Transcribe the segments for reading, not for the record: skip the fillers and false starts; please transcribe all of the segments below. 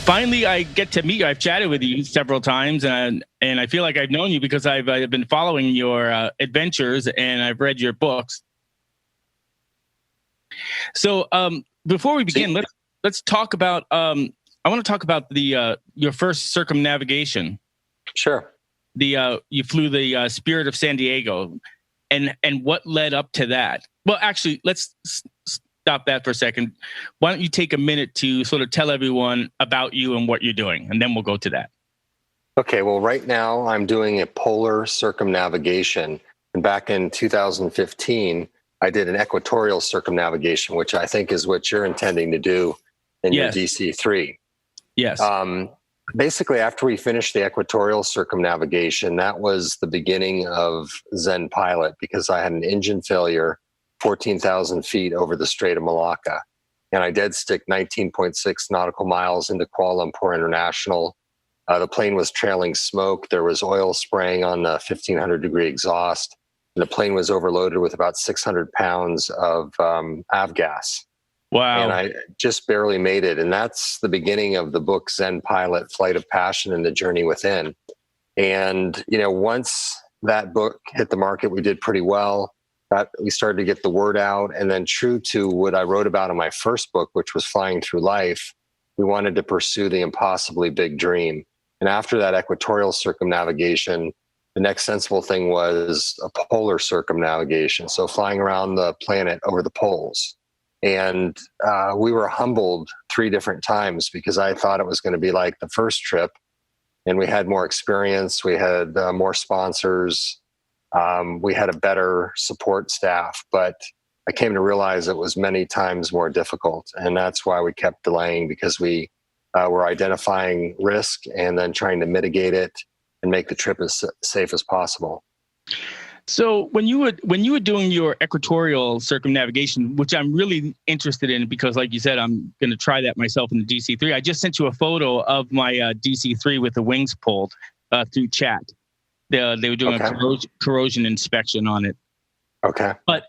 Finally, I get to meet you. I've chatted with you several times, and I feel like I've known you because I've been following your adventures and I've read your books. So before we begin, let's talk about. I want to talk about the your first circumnavigation. Sure. You flew the Spirit of San Diego, and what led up to that? Well, actually, let's stop that for a second. Why don't you take a minute to sort of tell everyone about you and what you're doing, and then we'll go to that. Okay, well, right now I'm doing a polar circumnavigation. And back in 2015, I did an equatorial circumnavigation, which I think is what you're intending to do in your DC-3. Yes. Basically, after we finished the equatorial circumnavigation, that was the beginning of Zen Pilot because I had an engine failure 14,000 feet over the Strait of Malacca. And I dead stick 19.6 nautical miles into Kuala Lumpur International. The plane was trailing smoke. There was oil spraying on the 1500 degree exhaust. And the plane was overloaded with about 600 pounds of avgas. Wow. And I just barely made it. And that's the beginning of the book, Zen Pilot, Flight of Passion and the Journey Within. And, once that book hit the market, we did pretty well. We started to get the word out. And then true to what I wrote about in my first book, which was Flying Through Life, we wanted to pursue the impossibly big dream. And after that equatorial circumnavigation, the next sensible thing was a polar circumnavigation. So flying around the planet over the poles. And we were humbled 3 different times because I thought it was going to be like the first trip. And we had more experience. We had more sponsors. We had a better support staff, but I came to realize it was many times more difficult. And that's why we kept delaying, because we were identifying risk and then trying to mitigate it and make the trip as safe as possible. So when you were doing your equatorial circumnavigation, which I'm really interested in because, like you said, I'm going to try that myself in the DC-3. I just sent you a photo of my DC-3 with the wings pulled through chat. They were doing a corrosion inspection on it. Okay. But,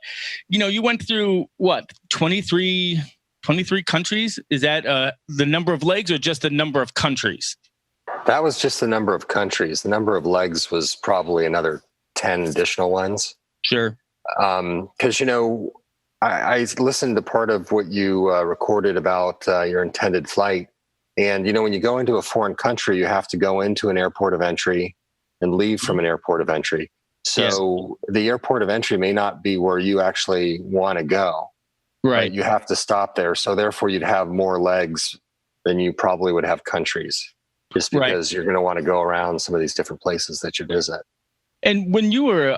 you went through, what, 23 countries? Is that the number of legs or just the number of countries? That was just the number of countries. The number of legs was probably another 10 additional ones. Sure. Because, I listened to part of what you recorded about your intended flight. And, when you go into a foreign country, you have to go into an airport of entry and leave from an airport of entry. So the airport of entry may not be where you actually want to go. Right. You have to stop there. So therefore you'd have more legs than you probably would have countries, just because you're going to want to go around some of these different places that you visit. And when you were,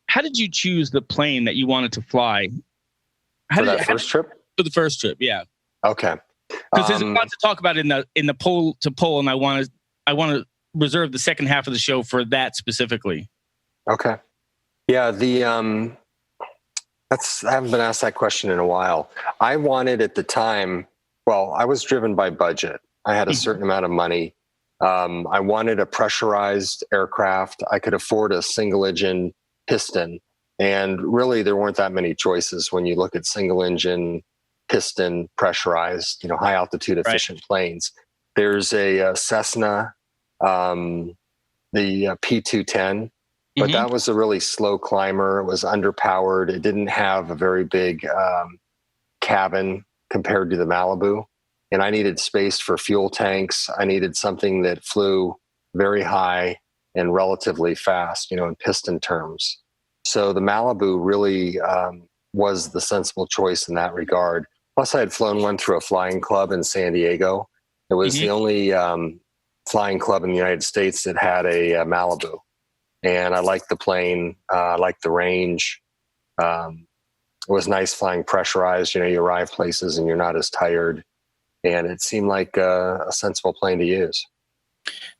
how did you choose the plane that you wanted to fly? For the first trip? For the first trip, yeah. Okay. Because there's a lot to talk about in the pole to pole, and I want to reserve the second half of the show for that specifically. Okay. Yeah, I haven't been asked that question in a while. I wanted at the time, I was driven by budget. I had a certain amount of money. I wanted a pressurized aircraft. I could afford a single engine piston. And really, there weren't that many choices when you look at single engine, piston, pressurized, high altitude efficient planes. There's a Cessna, the P210, but that was a really slow climber. It was underpowered. It didn't have a very big cabin compared to the Malibu. And I needed space for fuel tanks. I needed something that flew very high and relatively fast, in piston terms. So the Malibu really was the sensible choice in that regard. Plus, I had flown one through a flying club in San Diego. It was the only flying club in the United States that had a Malibu. And I liked the plane. I liked the range. It was nice flying pressurized. You arrive places and you're not as tired. And it seemed like a sensible plane to use.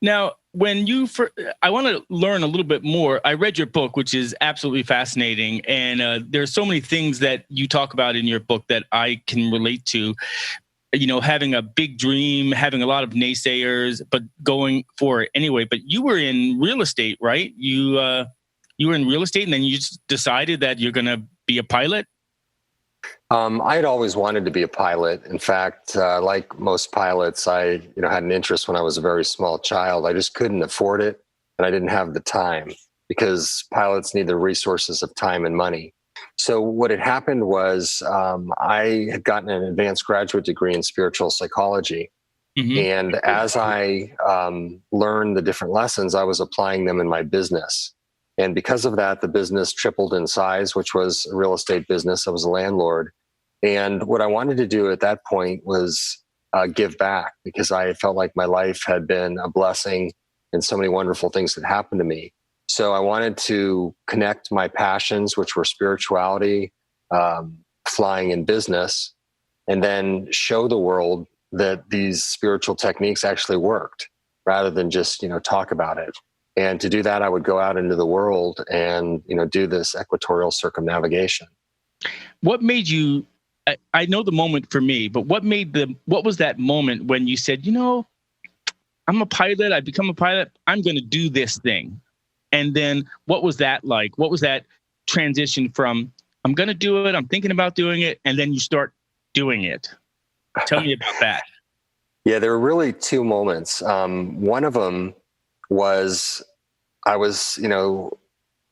Now, I want to learn a little bit more. I read your book, which is absolutely fascinating. And there's so many things that you talk about in your book that I can relate to. Having a big dream, having a lot of naysayers, but going for it anyway. But you were in real estate, right? You were in real estate, and then you just decided that you're going to be a pilot? I had always wanted to be a pilot. In fact, like most pilots, I had an interest when I was a very small child. I just couldn't afford it, and I didn't have the time because pilots need the resources of time and money. So what had happened was I had gotten an advanced graduate degree in spiritual psychology. And as I learned the different lessons, I was applying them in my business. And because of that, the business tripled in size, which was a real estate business. I was a landlord. And what I wanted to do at that point was give back, because I felt like my life had been a blessing and so many wonderful things had happened to me. So I wanted to connect my passions, which were spirituality, flying, and business, and then show the world that these spiritual techniques actually worked rather than just, talk about it. And to do that, I would go out into the world and, do this equatorial circumnavigation. What made you, I know the moment for me, but what was that moment when you said, I'm a pilot, I become a pilot, I'm going to do this thing? And then what was that like? What was that transition from, I'm going to do it, I'm thinking about doing it, and then you start doing it? Tell me about that. Yeah, there were really two moments. One of them was I was,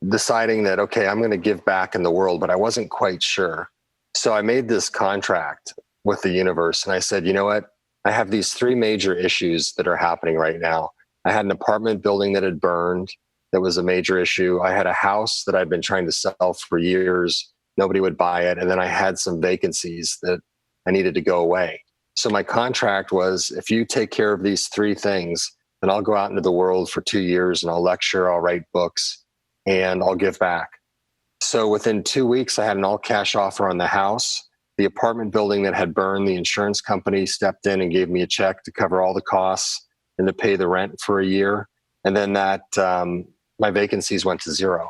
deciding that, okay, I'm going to give back in the world, but I wasn't quite sure. So I made this contract with the universe, and I said, you know what? I have these three major issues that are happening right now. I had an apartment building that had burned. That was a major issue. I had a house that I'd been trying to sell for years. Nobody would buy it. And then I had some vacancies that I needed to go away. So my contract was, if you take care of these three things, then I'll go out into the world for 2 years and I'll lecture, I'll write books, and I'll give back. So within 2 weeks, I had an all cash offer on the house. The apartment building that had burned, the insurance company stepped in and gave me a check to cover all the costs and to pay the rent for a year. And then my vacancies went to zero.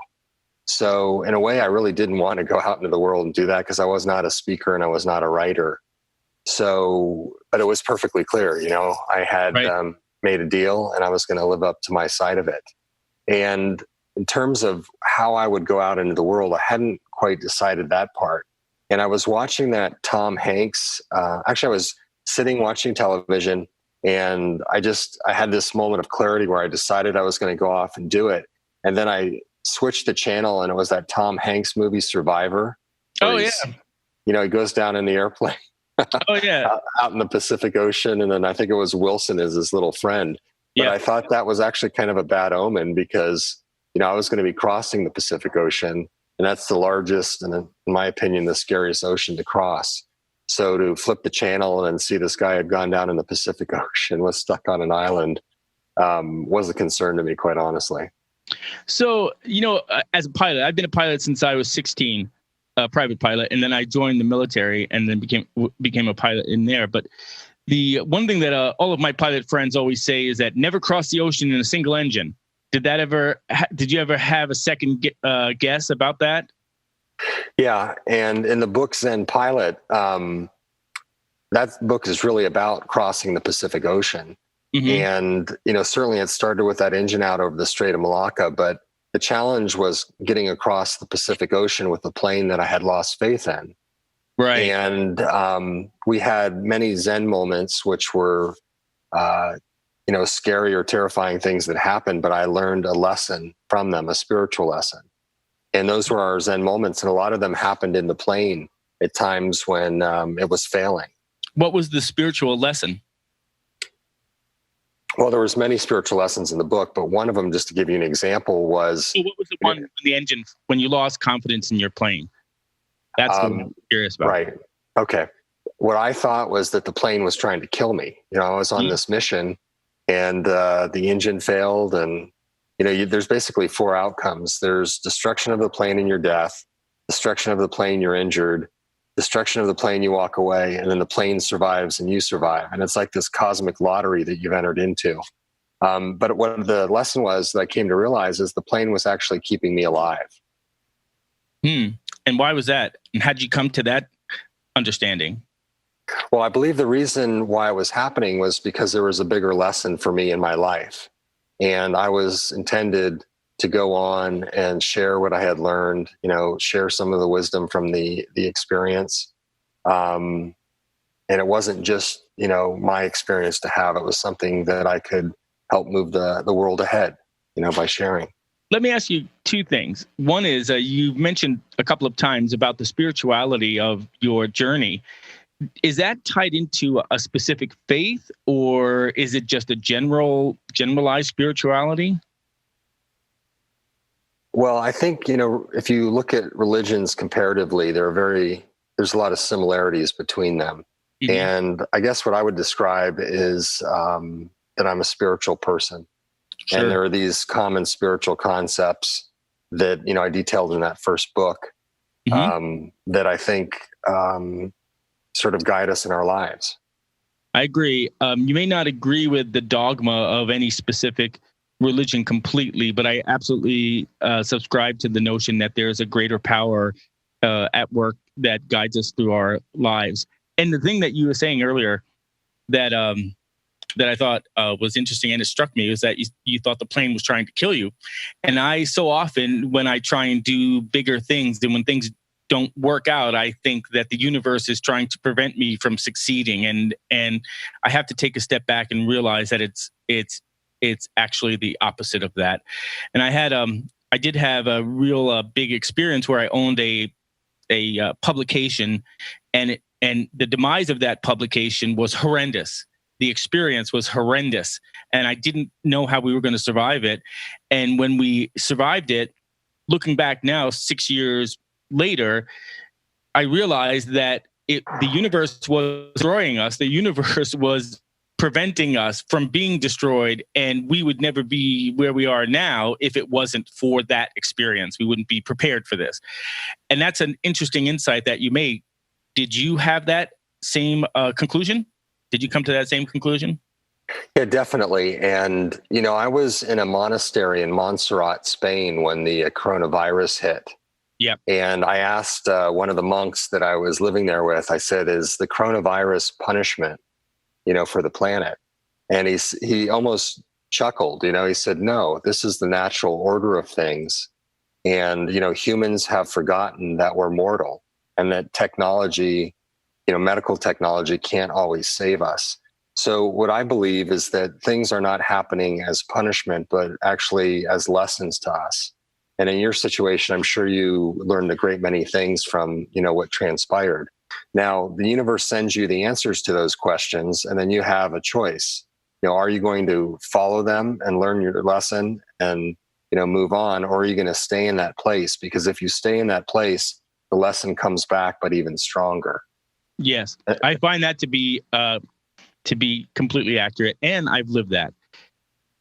So in a way, I really didn't want to go out into the world and do that because I was not a speaker and I was not a writer. So, but it was perfectly clear, I had made a deal and I was going to live up to my side of it. And in terms of how I would go out into the world, I hadn't quite decided that part. And I was watching that Tom Hanks, actually I was sitting watching television, and I had this moment of clarity where I decided I was going to go off and do it. And then I switched the channel and it was that Tom Hanks movie, Survivor. Oh, yeah. He goes down in the airplane. Oh, yeah. out in the Pacific Ocean. And then I think it was Wilson as his little friend. But I thought that was actually kind of a bad omen because, I was going to be crossing the Pacific Ocean. And that's the largest and, in my opinion, the scariest ocean to cross. So to flip the channel and see this guy had gone down in the Pacific Ocean, was stuck on an island, was a concern to me, quite honestly. So, as a pilot, I've been a pilot since I was 16, a private pilot, and then I joined the military and then became a pilot in there. But the one thing that all of my pilot friends always say is that never cross the ocean in a single engine. Did you ever have a second guess about that? Yeah. And in the book Zen Pilot, that book is really about crossing the Pacific Ocean. And, certainly it started with that engine out over the Strait of Malacca, but the challenge was getting across the Pacific Ocean with a plane that I had lost faith in. Right. And we had many Zen moments, which were, scary or terrifying things that happened, but I learned a lesson from them, a spiritual lesson. And those were our Zen moments. And a lot of them happened in the plane at times when it was failing. What was the spiritual lesson? Well, there was many spiritual lessons in the book, but one of them, just to give you an example, was... So what was the one in the engine when you lost confidence in your plane? That's what I'm curious about. Right. Okay. What I thought was that the plane was trying to kill me. I was on this mission and the engine failed. And, there's basically 4 outcomes. There's destruction of the plane and your death, destruction of the plane, you're injured, destruction of the plane, you walk away, and then the plane survives and you survive. And it's like this cosmic lottery that you've entered into. But what the lesson was that I came to realize is the plane was actually keeping me alive. And why was that? And how did you come to that understanding? Well, I believe the reason why it was happening was because there was a bigger lesson for me in my life. And I was intended to go on and share what I had learned, share some of the wisdom from the experience. And it wasn't just, my experience to have. It was something that I could help move the world ahead, by sharing. Let me ask you two things. One is you mentioned a couple of times about the spirituality of your journey. Is that tied into a specific faith, or is it just a generalized spirituality? Well, I think, if you look at religions comparatively, there's a lot of similarities between them. Mm-hmm. And I guess what I would describe is that I'm a spiritual person. Sure. And there are these common spiritual concepts that, I detailed in that first book, mm-hmm. That I think sort of guide us in our lives. I agree. You may not agree with the dogma of any specific religion completely, but I absolutely subscribe to the notion that there's a greater power at work that guides us through our lives. And the thing that you were saying earlier that I thought was interesting and it struck me was that you thought the plane was trying to kill you. And I so often, when I try and do bigger things, and when things don't work out, I think that the universe is trying to prevent me from succeeding. And I have to take a step back and realize that it's actually the opposite of that. And I did have a real big experience where I owned a publication, and the demise of that publication was horrendous. The experience was horrendous, and I didn't know how we were going to survive it. And when we survived it, looking back now, 6 years later, I realized that the universe was destroying us. The universe was preventing us from being destroyed, and we would never be where we are now if it wasn't for that experience. We wouldn't be prepared for this. And that's an interesting insight that you made. Did you have that same conclusion? Did you come to that same conclusion? Yeah, definitely. And, I was in a monastery in Montserrat, Spain, when the coronavirus hit. Yep. And I asked one of the monks that I was living there with, I said, is the coronavirus punishment, for the planet? And he almost chuckled, he said, no, this is the natural order of things. And, humans have forgotten that we're mortal and that technology, medical technology can't always save us. So what I believe is that things are not happening as punishment, but actually as lessons to us. And in your situation, I'm sure you learned a great many things from, what transpired. Now, the universe sends you the answers to those questions, and then you have a choice. Are you going to follow them and learn your lesson and, move on, or are you going to stay in that place? Because if you stay in that place, the lesson comes back, but even stronger. Yes, I find that to be completely accurate, and I've lived that.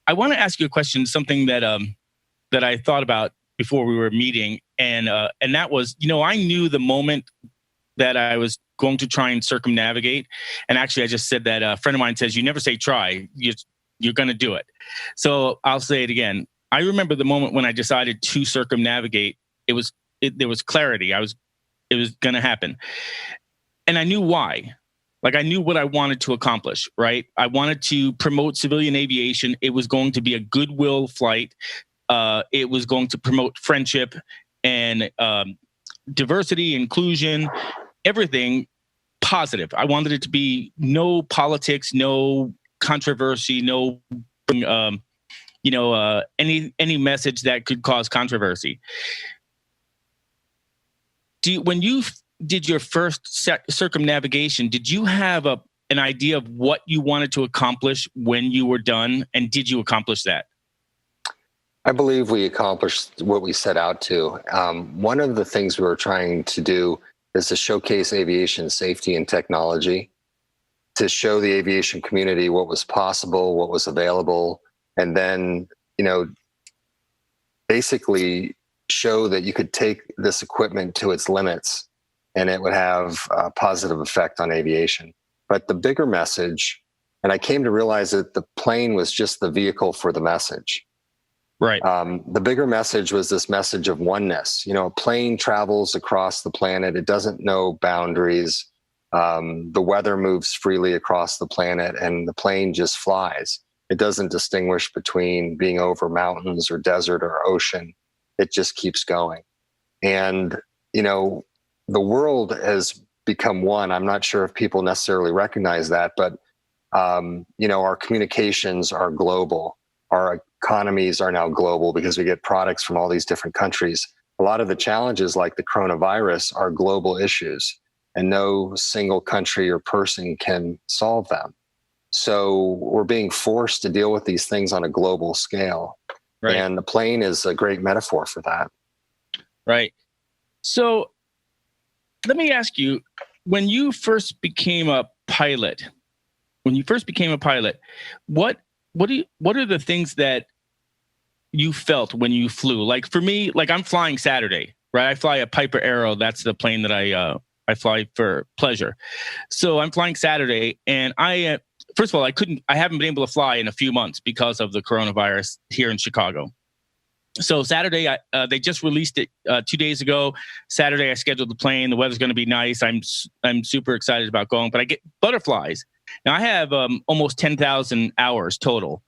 I want to ask you a question, something that I thought about before we were meeting, and that was, I knew the moment that I was going to try and circumnavigate, and actually, I just said that a friend of mine says, "You never say try, you're going to do it." So I'll say it again. I remember the moment when I decided to circumnavigate. There was clarity. It was going to happen. And I knew why. Like, I knew what I wanted to accomplish, right? I wanted to promote civilian aviation. It was going to be a goodwill flight. It was going to promote friendship and diversity, inclusion, everything positive. I wanted it to be no politics, no controversy, no, any message that could cause controversy. When you did your first circumnavigation, did you have an idea of what you wanted to accomplish when you were done? And did you accomplish that? I believe we accomplished what we set out to. One of the things we were trying to do is to showcase aviation safety and technology, to show the aviation community what was possible, what was available, and then, basically show that you could take this equipment to its limits and it would have a positive effect on aviation. But the bigger message, and I came to realize that the plane was just the vehicle for the message. Right. The bigger message was this message of oneness. A plane travels across the planet. It doesn't know boundaries. The weather moves freely across the planet and the plane just flies. It doesn't distinguish between being over mountains or desert or ocean. It just keeps going. And, the world has become one. I'm not sure if people necessarily recognize that, but, our communications are global. Our economies are now global because we get products from all these different countries. A lot of the challenges like the coronavirus are global issues, and no single country or person can solve them. So we're being forced to deal with these things on a global scale. Right. And the plane is a great metaphor for that. Right. So let me ask you, when you first became a pilot, what are the things that you felt when you flew? Like for me, like I'm flying Saturday, right? I fly a Piper Arrow. That's the plane that I fly for pleasure. So I'm flying Saturday, and first of all, I haven't been able to fly in a few months because of the coronavirus here in Chicago. So Saturday, they just released it 2 days ago. Saturday, I scheduled the plane. The weather's going to be nice. I'm super excited about going, but I get butterflies. Now I have almost 10,000 hours total,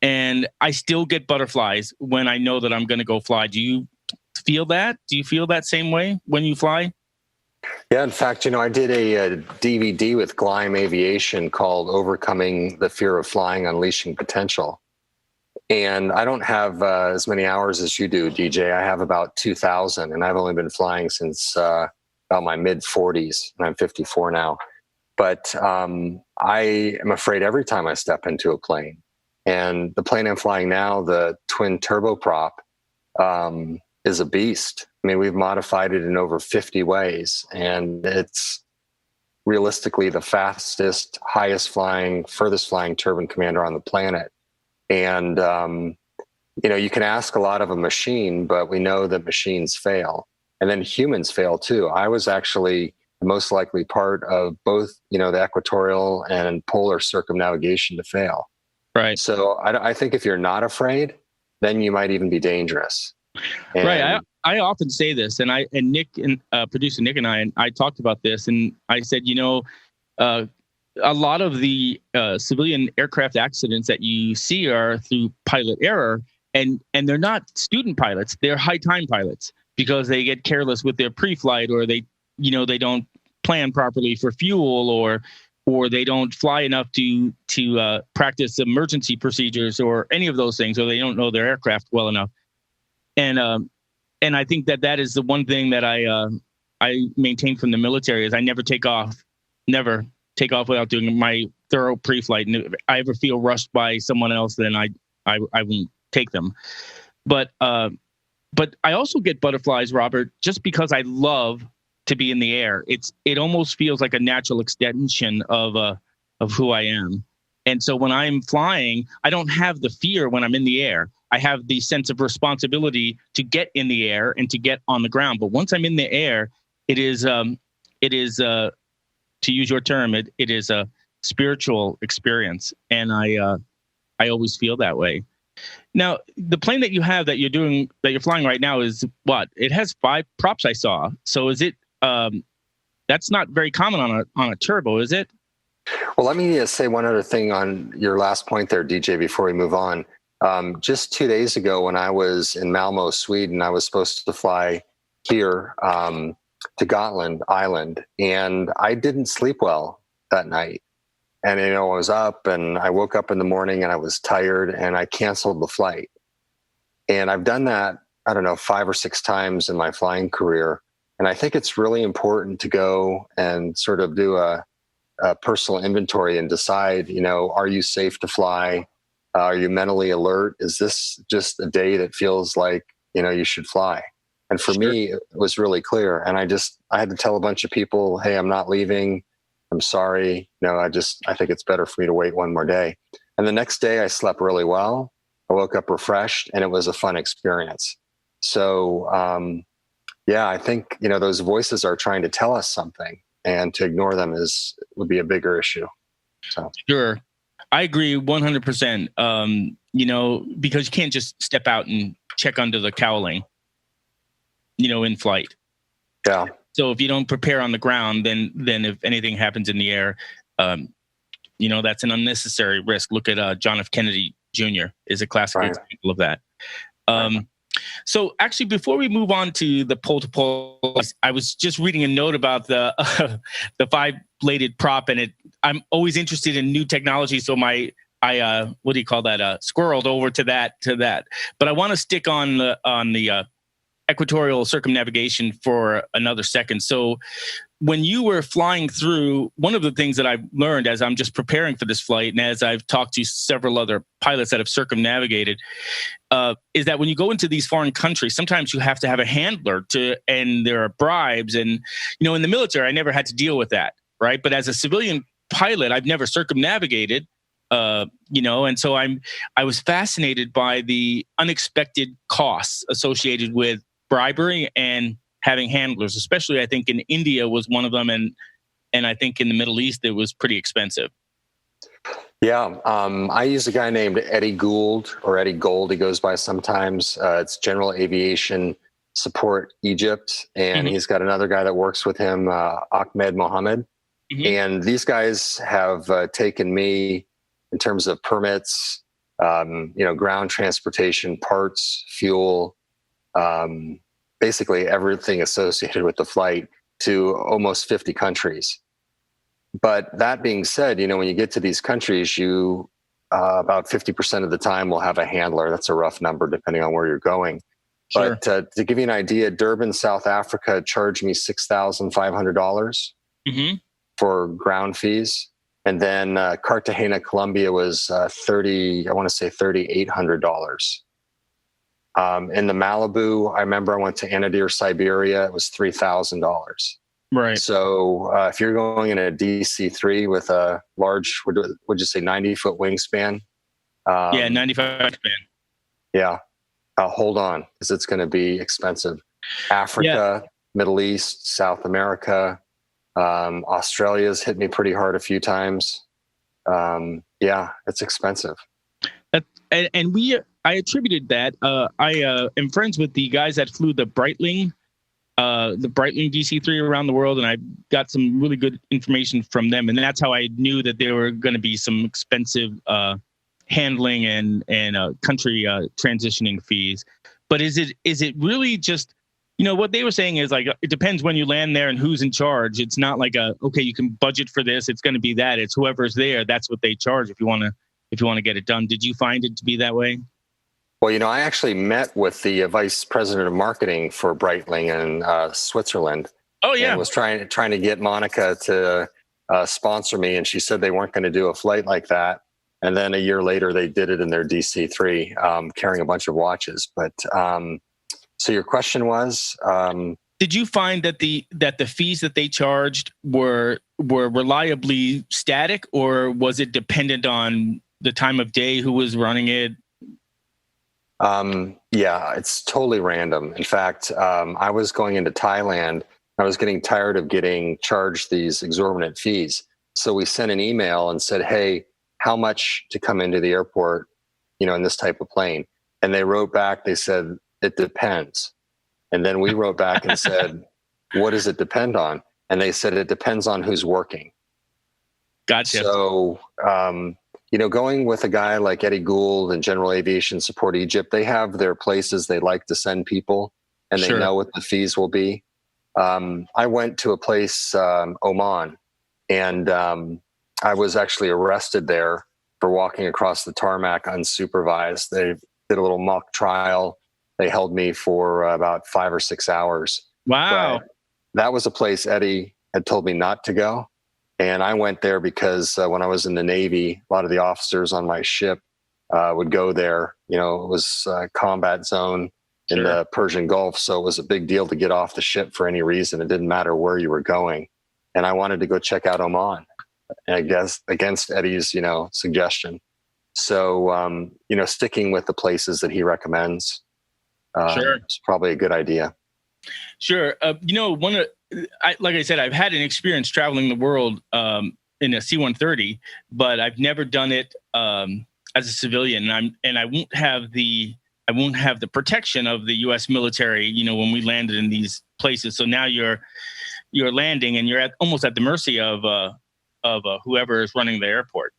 and I still get butterflies when I know that I'm going to go fly. Do you feel that? Do you feel that same way when you fly? Yeah, in fact, I did a DVD with Gleim Aviation called Overcoming the Fear of Flying, Unleashing Potential. And I don't have as many hours as you do, DJ. I have about 2,000, and I've only been flying since about my mid-40s, and I'm 54 now. But I am afraid every time I step into a plane. And the plane I'm flying now, the twin turboprop, is a beast. I mean, we've modified it in over 50 ways, and it's realistically the fastest, highest flying, furthest flying turbine commander on the planet. And, you can ask a lot of a machine, but we know that machines fail. And then humans fail too. I was actually the most likely part of both, the equatorial and polar circumnavigation to fail. Right. So I think if you're not afraid, then you might even be dangerous. And right. I often say this, and Nick and producer Nick and I talked about this, and I said, a lot of the civilian aircraft accidents that you see are through pilot error, and they're not student pilots; they're high time pilots because they get careless with their pre-flight, or they don't plan properly for fuel, or they don't fly enough to practice emergency procedures or any of those things, or they don't know their aircraft well enough. And I think that is the one thing that I maintain from the military is I never take off without doing my thorough pre-flight. And if I ever feel rushed by someone else, then I won't take them. But I also get butterflies, Robert, just because I love to be in the air. It almost feels like a natural extension of who I am. And so when I'm flying, I don't have the fear when I'm in the air. I have the sense of responsibility to get in the air and to get on the ground. But once I'm in the air, it is to use your term, it is a spiritual experience, and I always feel that way. Now, the plane that you have that you're flying right now is what? It has 5 props I saw. So is it? That's not very common on a turbo, is it? Well, let me say one other thing on your last point there, DJ, before we move on. Just 2 days ago, when I was in Malmo, Sweden, I was supposed to fly here to Gotland Island, and I didn't sleep well that night. And, I was up, and I woke up in the morning and I was tired, and I canceled the flight. And I've done that, 5 or 6 times in my flying career. And I think it's really important to go and sort of do a personal inventory and decide, are you safe to fly? Are you mentally alert? Is this just a day that feels like, you should fly? And for me, it was really clear. And I had to tell a bunch of people, hey, I'm not leaving. I'm sorry. I think it's better for me to wait one more day. And the next day I slept really well. I woke up refreshed, and it was a fun experience. So, I think, those voices are trying to tell us something, and to ignore them would be a bigger issue. So. Sure. I agree 100%. Because you can't just step out and check under the cowling, in flight. Yeah. So if you don't prepare on the ground, then if anything happens in the air, That's an unnecessary risk. Look at John F. Kennedy Jr. is a classic example of that. So actually, before we move on to the pole-to-pole, I was just reading a note about the the 5-bladed prop, and I'm always interested in new technology. So I what do you call that? Squirreled over to that. But I want to stick on the equatorial circumnavigation for another second. So when you were flying through, one of the things that I've learned as I'm just preparing for this flight, and as I've talked to several other pilots that have circumnavigated, is that when you go into these foreign countries, sometimes you have to have a handler and there are bribes. And, in the military, I never had to deal with that, right? But as a civilian pilot, I've never circumnavigated, and so I was fascinated by the unexpected costs associated with bribery and having handlers, especially I think in India was one of them, and I think in the Middle East it was pretty expensive. Yeah, I use a guy named Eddie Gould, or Eddie Gold, he goes by sometimes. It's General Aviation Support Egypt, and he's got another guy that works with him, Ahmed Mohammed. And these guys have taken me in terms of permits, ground transportation, parts, fuel, basically everything associated with the flight to almost 50 countries. But that being said, when you get to these countries, you about 50% of the time will have a handler. That's a rough number depending on where you're going. Sure. But to give you an idea, Durban, South Africa charged me $6,500 for ground fees. And then Cartagena, Colombia was $3,800. In the Malibu, I remember I went to Anadyr, Siberia. It was $3,000. Right. So if you're going in a DC-3 with a large, would you say 90-foot wingspan? 95 span. Yeah. Hold on, because it's going to be expensive. Africa, Middle East, South America, Australia's hit me pretty hard a few times. It's expensive. I attributed that. I am friends with the guys that flew the Breitling DC-3 around the world, and I got some really good information from them. And that's how I knew that there were going to be some expensive handling and country transitioning fees. But is it really just, what they were saying is like, it depends when you land there and who's in charge. It's not like you can budget for this, it's going to be that. It's whoever's there, that's what they charge if you want to get it done. Did you find it to be that way? Well, I actually met with the vice president of marketing for Breitling in Switzerland. Oh, yeah. And was trying to get Monica to sponsor me, and she said they weren't going to do a flight like that. And then a year later, they did it in their DC-3, carrying a bunch of watches. But so your question was? Did you find that the fees that they charged were reliably static, or was it dependent on the time of day, who was running it? It's totally random. In fact, I was going into Thailand. I was getting tired of getting charged these exorbitant fees. So we sent an email and said, hey, how much to come into the airport, in this type of plane? And they wrote back, they said, it depends. And then we wrote back and said, what does it depend on? And they said, it depends on who's working. Gotcha. So, going with a guy like Eddie Gould and General Aviation Support Egypt, they have their places they like to send people, and they know what the fees will be. I went to a place, Oman, and I was actually arrested there for walking across the tarmac unsupervised. They did a little mock trial. They held me for about 5 or 6 hours. Wow. But that was a place Eddie had told me not to go. And I went there because when I was in the Navy, a lot of the officers on my ship would go there. It was a combat zone in the Persian Gulf. So it was a big deal to get off the ship for any reason. It didn't matter where you were going. And I wanted to go check out Oman, I guess, against Eddie's, suggestion. So, sticking with the places that he recommends is probably a good idea. Sure. Like I said, I've had an experience traveling the world in a C-130, but I've never done it as a civilian. And I won't have the protection of the U.S. military, when we landed in these places. So now you're landing and you're almost at the mercy of of whoever is running the airport.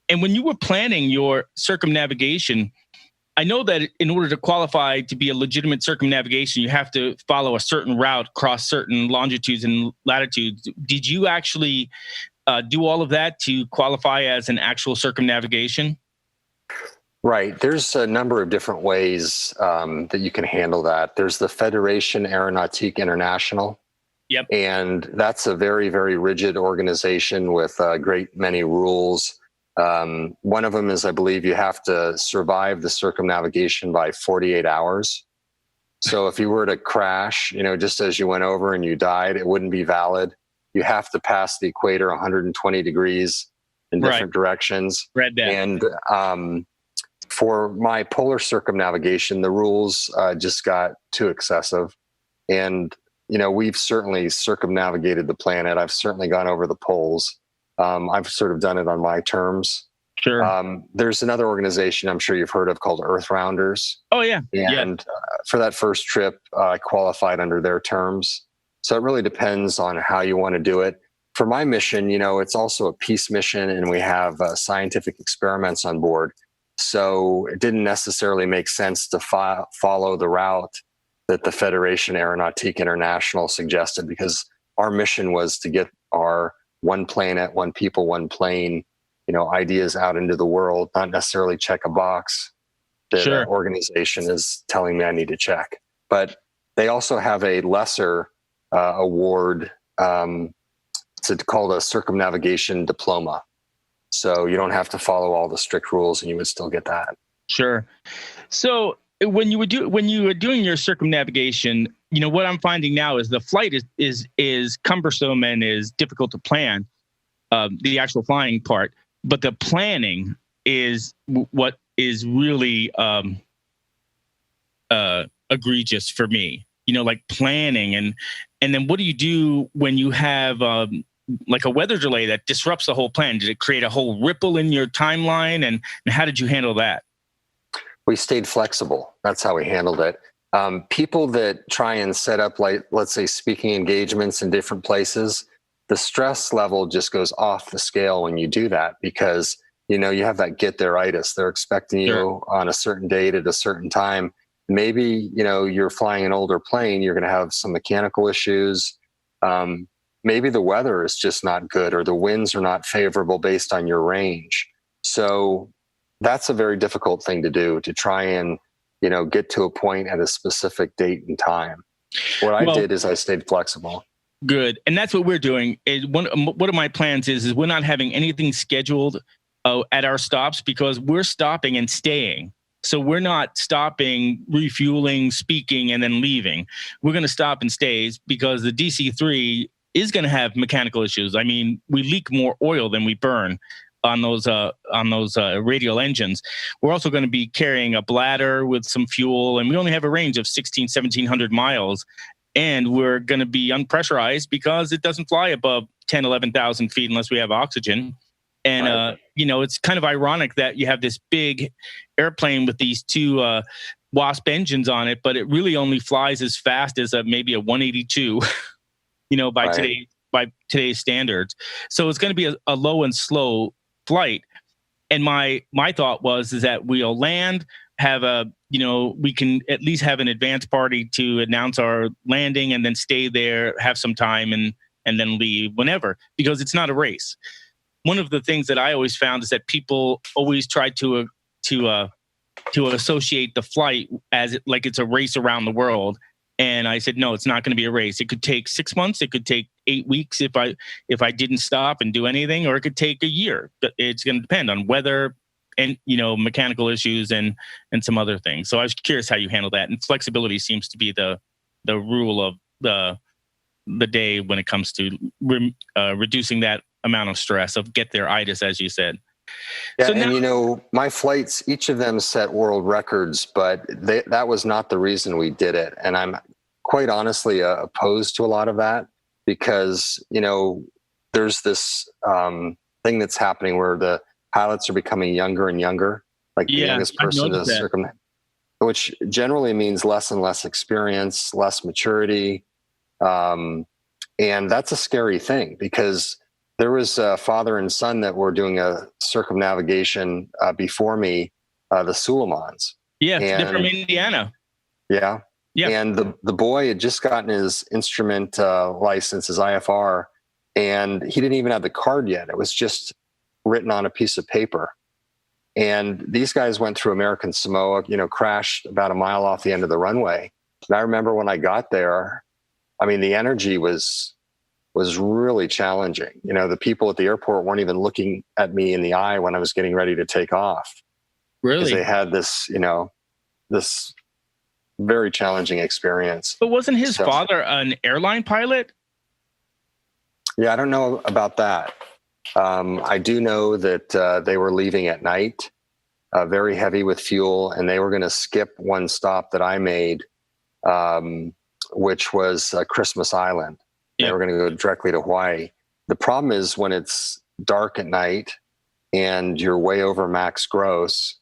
And when you were planning your circumnavigation, I know that in order to qualify to be a legitimate circumnavigation, you have to follow a certain route across certain longitudes and latitudes. Did you actually do all of that to qualify as an actual circumnavigation? Right. There's a number of different ways that you can handle that. There's the Fédération Aéronautique Internationale. Yep. And that's a very, very rigid organization with a great many rules. One of them is, I believe, you have to survive the circumnavigation by 48 hours. So if you were to crash, just as you went over and you died, it wouldn't be valid. You have to pass the equator 120 degrees in different directions. Read that. And for my polar circumnavigation, the rules just got too excessive. And, we've certainly circumnavigated the planet. I've certainly gone over the poles. I've sort of done it on my terms. Sure. There's another organization I'm sure you've heard of called Earth Rounders. Oh, yeah. And for that first trip, I qualified under their terms. So it really depends on how you want to do it. For my mission, it's also a peace mission, and we have scientific experiments on board. So it didn't necessarily make sense to follow the route that the Fédération Aéronautique Internationale suggested, because our mission was to get our one planet, one people, one plane, ideas out into the world, not necessarily check a box that an organization is telling me I need to check. But they also have a lesser award. It's called a circumnavigation diploma. So you don't have to follow all the strict rules, and you would still get that. Sure. So when you were doing your circumnavigation, what I'm finding now is the flight is cumbersome and is difficult to plan, the actual flying part. But the planning is what is really egregious for me. Like planning, and then what do you do when you have like a weather delay that disrupts the whole plan? Did it create a whole ripple in your timeline, and how did you handle that? We stayed flexible. That's how we handled it. People that try and set up, like, let's say, speaking engagements in different places, the stress level just goes off the scale when you do that, because, you have that get there-itis. They're expecting you on a certain date at a certain time. Maybe, you're flying an older plane, you're going to have some mechanical issues. Maybe the weather is just not good, or the winds are not favorable based on your range. So that's a very difficult thing to do, to try and, get to a point at a specific date and time. What I did is I stayed flexible. Good. And that's what we're doing. One of my plans is we're not having anything scheduled at our stops, because we're stopping and staying. So we're not stopping, refueling, speaking, and then leaving. We're going to stop and stay, because the DC-3 is going to have mechanical issues. I mean, we leak more oil than we burn on those radial engines. We're also going to be carrying a bladder with some fuel, and we only have a range of 1,700 miles. And we're going to be unpressurized, because it doesn't fly above 10, 11,000 feet unless we have oxygen. And, it's kind of ironic that you have this big airplane with these two WASP engines on it, but it really only flies as fast as maybe a 182, by today's standards. So it's going to be a low and slow flight. And my thought is that we'll land, have we can at least have an advance party to announce our landing, and then stay there, have some time, and then leave whenever, because it's not a race. One of the things that I always found is that people always try to associate the flight as like it's a race around the world. And I said, no, it's not going to be a race. It could take 6 months. It could take 8 weeks if I didn't stop and do anything, or it could take a year. But it's going to depend on weather and, mechanical issues and some other things. So I was curious how you handle that. And flexibility seems to be the rule of the day when it comes to reducing that amount of stress, of get there-itis, as you said. Yeah, so now, and my flights, each of them set world records, but that was not the reason we did it. And I'm quite honestly opposed to a lot of that, because, there's this thing that's happening where the pilots are becoming younger and younger, like the youngest person is which generally means less and less experience, less maturity. And that's a scary thing, because there was a father and son that were doing a circumnavigation before me, the Suleimans. Yeah, they're from Indiana. Yeah. Yeah. And the boy had just gotten his instrument license, his IFR, and he didn't even have the card yet. It was just written on a piece of paper. And these guys went through American Samoa, crashed about a mile off the end of the runway. And I remember when I got there, I mean, the energy was really challenging. The people at the airport weren't even looking at me in the eye when I was getting ready to take off. Really? Because they had this, this very challenging experience. But wasn't his father an airline pilot? Yeah, I don't know about that. I do know that they were leaving at night, very heavy with fuel, and they were going to skip one stop that I made, which was Christmas Island. Yeah. They were going to go directly to Hawaii. The problem is when it's dark at night and you're way over max gross,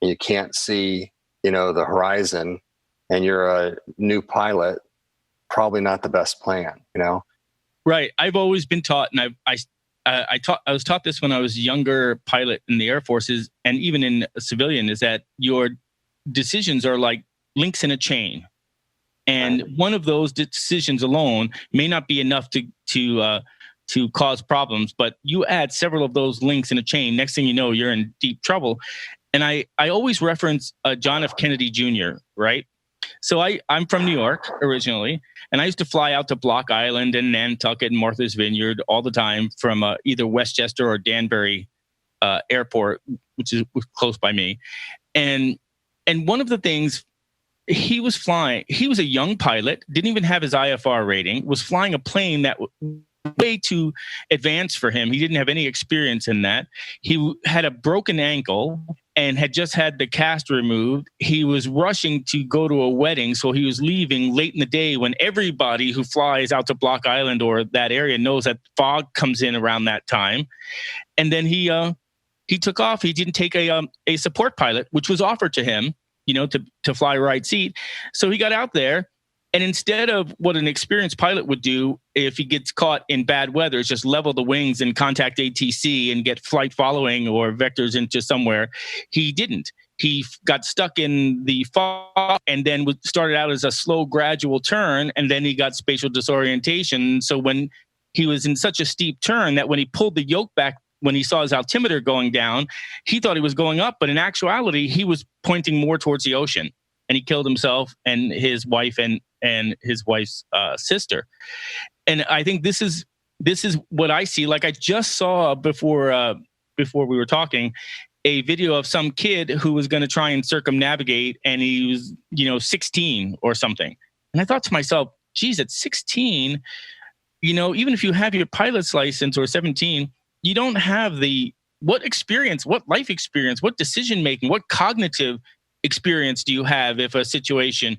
and you can't see, the horizon, and you're a new pilot, probably not the best plan, Right. I've always been taught, and I was taught this when I was a younger pilot in the Air Forces, and even in a civilian, is that your decisions are like links in a chain. And one of those decisions alone may not be enough to cause problems, but you add several of those links in a chain. Next thing you know, you're in deep trouble. And I always reference John F. Kennedy Jr., right? So I'm from New York originally, and I used to fly out to Block Island and Nantucket and Martha's Vineyard all the time from either Westchester or Danbury Airport, which is close by me. And one of the things he was flying, he was a young pilot, didn't even have his IFR rating, was flying a plane that was way too advanced for him. He didn't have any experience in that. He had a broken ankle and had just had the cast removed. He was rushing to go to a wedding, so he was leaving late in the day when everybody who flies out to Block Island or that area knows that fog comes in around that time. And then he took off. He didn't take a support pilot, which was offered to him, to fly right seat. So he got out there, and instead of what an experienced pilot would do if he gets caught in bad weather, is just level the wings and contact ATC and get flight following or vectors into somewhere, he didn't. He got stuck in the fog and then started out as a slow, gradual turn, and then he got spatial disorientation. So when he was in such a steep turn that when he pulled the yoke back, when he saw his altimeter going down, he thought he was going up, but in actuality, he was pointing more towards the ocean, and he killed himself and his wife and his wife's sister. And I think this is what I see. Like I just saw before we were talking, a video of some kid who was going to try and circumnavigate, and he was 16 or something. And I thought to myself, geez, at 16, even if you have your pilot's license, or 17, you don't have what experience, what life experience, what decision making, what cognitive experience do you have if a situation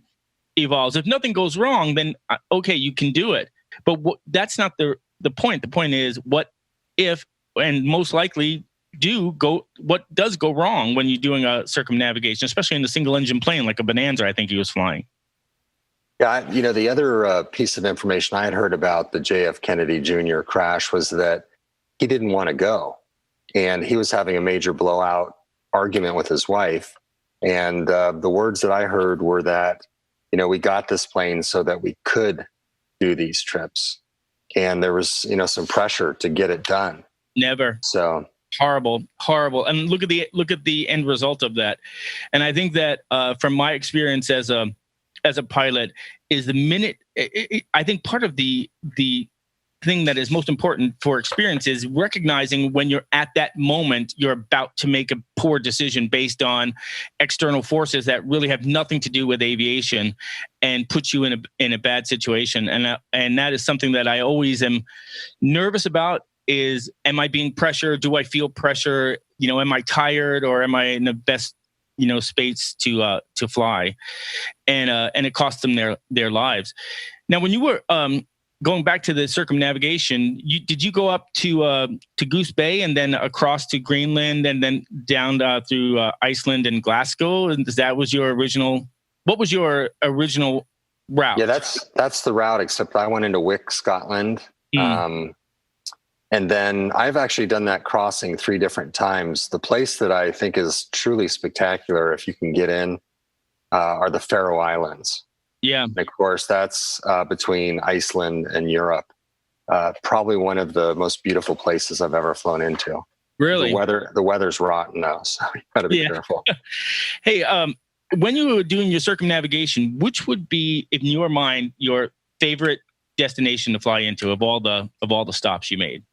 evolves? If nothing goes wrong, then okay, you can do it. But that's not the point. The point is what if, and most likely what does go wrong when you're doing a circumnavigation, especially in a single engine plane like a Bonanza, I think he was flying. Yeah, the other piece of information I had heard about the JF Kennedy Jr. crash was that he didn't want to go, and he was having a major blowout argument with his wife. And the words that I heard were that, we got this plane so that we could do these trips, and there was, some pressure to get it done. Never. So horrible. And look at the end result of that. And I think that from my experience as a pilot is the minute. I think part of the thing that is most important for experience is recognizing when you're at that moment, you're about to make a poor decision based on external forces that really have nothing to do with aviation and put you in a bad situation. And that is something that I always am nervous about is, am I being pressured? Do I feel pressure? Am I tired, or am I in the best, space to fly? And it cost them their lives. Now, when you were, going back to the circumnavigation, did you go up to Goose Bay and then across to Greenland and then down through Iceland and Glasgow? And that was your original? What was your original route? Yeah, that's the route. Except I went into Wick, Scotland, And then I've actually done that crossing 3 different times. The place that I think is truly spectacular, if you can get in, are the Faroe Islands. Yeah. And of course, that's between Iceland and Europe. Probably one of the most beautiful places I've ever flown into. Really? The weather's rotten though, so you got to be careful. Hey, when you were doing your circumnavigation, which would be, in your mind, your favorite destination to fly into of all the stops you made?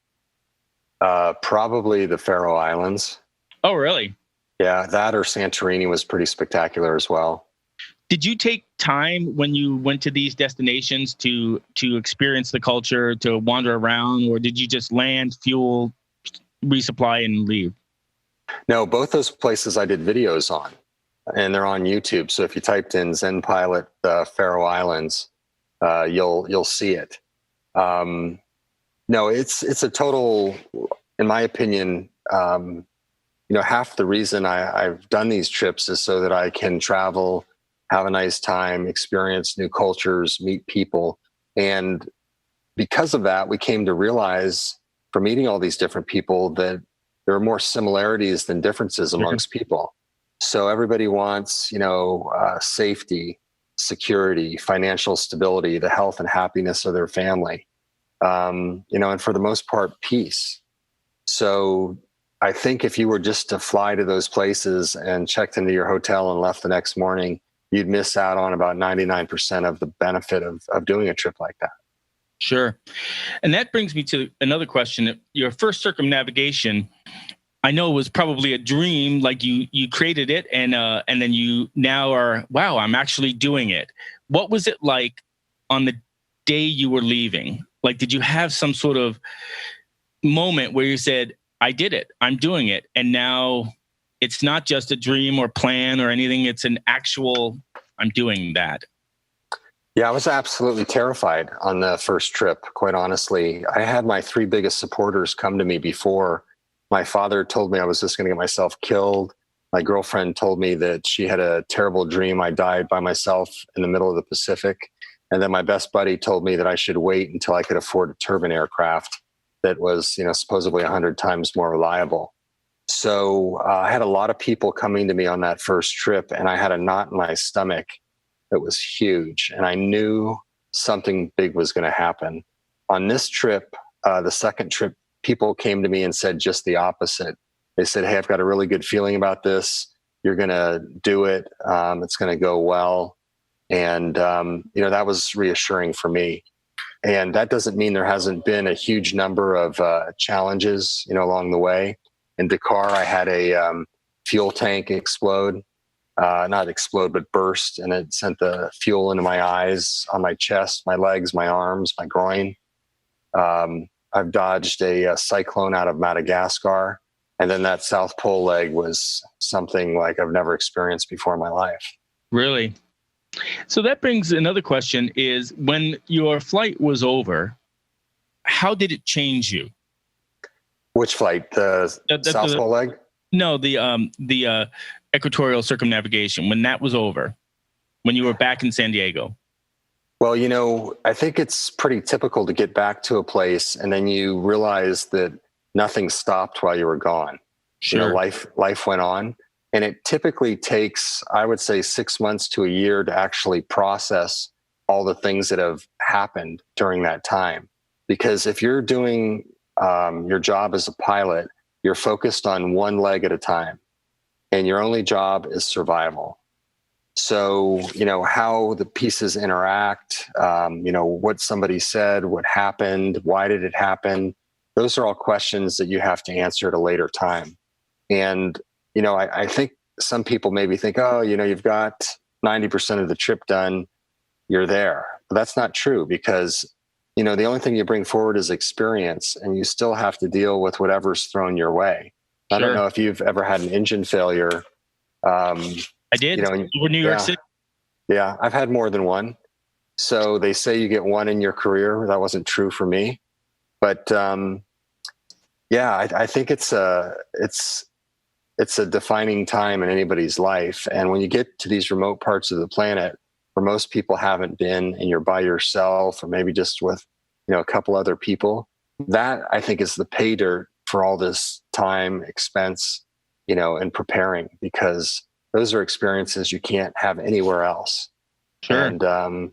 Probably the Faroe Islands. Oh, really? Yeah, that or Santorini was pretty spectacular as well. Did you take time when you went to these destinations to experience the culture, to wander around, or did you just land, fuel, resupply, and leave? No, both those places I did videos on, and they're on YouTube. So if you typed in Zen Pilot Faroe Islands, you'll see it. No, it's a total, in my opinion, half the reason I've done these trips is so that I can travel, have a nice time, experience new cultures, meet people. And because of that, we came to realize from meeting all these different people that there are more similarities than differences amongst people. So everybody wants, safety, security, financial stability, the health and happiness of their family. And for the most part, peace. So I think if you were just to fly to those places and checked into your hotel and left the next morning, you'd miss out on about 99% of the benefit of doing a trip like that. Sure. And that brings me to another question. Your first circumnavigation, I know, was probably a dream, like you created it and then you now are, wow, I'm actually doing it. What was it like on the day you were leaving? Like, did you have some sort of moment where you said, I did it, I'm doing it, and now it's not just a dream or plan or anything, it's an actual, I'm doing that? Yeah, I was absolutely terrified on the first trip, quite honestly. I had my 3 biggest supporters come to me before. My father told me I was just going to get myself killed. My girlfriend told me that she had a terrible dream. I died by myself in the middle of the Pacific. And then my best buddy told me that I should wait until I could afford a turbine aircraft that was, supposedly 100 times more reliable. So I had a lot of people coming to me on that first trip, and I had a knot in my stomach that was huge. And I knew something big was going to happen. On this trip, the second trip, people came to me and said just the opposite. They said, hey, I've got a really good feeling about this. You're going to do it. It's going to go well. And, that was reassuring for me. And that doesn't mean there hasn't been a huge number of challenges, along the way. In Dakar, I had a fuel tank explode, not explode, but burst. And it sent the fuel into my eyes, on my chest, my legs, my arms, my groin. I've dodged a cyclone out of Madagascar. And then that South Pole leg was something like I've never experienced before in my life. Really? So that brings another question is, when your flight was over, how did it change you? Which flight? The South Pole leg? No, the equatorial circumnavigation, when that was over, when you were back in San Diego. Well, I think it's pretty typical to get back to a place and then you realize that nothing stopped while you were gone. Sure. Life went on. And it typically takes, I would say, 6 months to a year to actually process all the things that have happened during that time. Because if you're doing your job as a pilot, you're focused on one leg at a time, and your only job is survival. So, how the pieces interact, what somebody said, what happened, why did it happen? Those are all questions that you have to answer at a later time. And I think some people maybe think, oh, you've got 90% of the trip done, you're there. But that's not true, because, the only thing you bring forward is experience, and you still have to deal with whatever's thrown your way. Sure. I don't know if you've ever had an engine failure. I did. Over New York City. Yeah, I've had more than one. So they say you get one in your career. That wasn't true for me. But I think it's a defining time in anybody's life. And when you get to these remote parts of the planet where most people haven't been, and you're by yourself or maybe just with, a couple other people, that I think is the pay dirt for all this time, expense, and preparing, because those are experiences you can't have anywhere else. Sure. And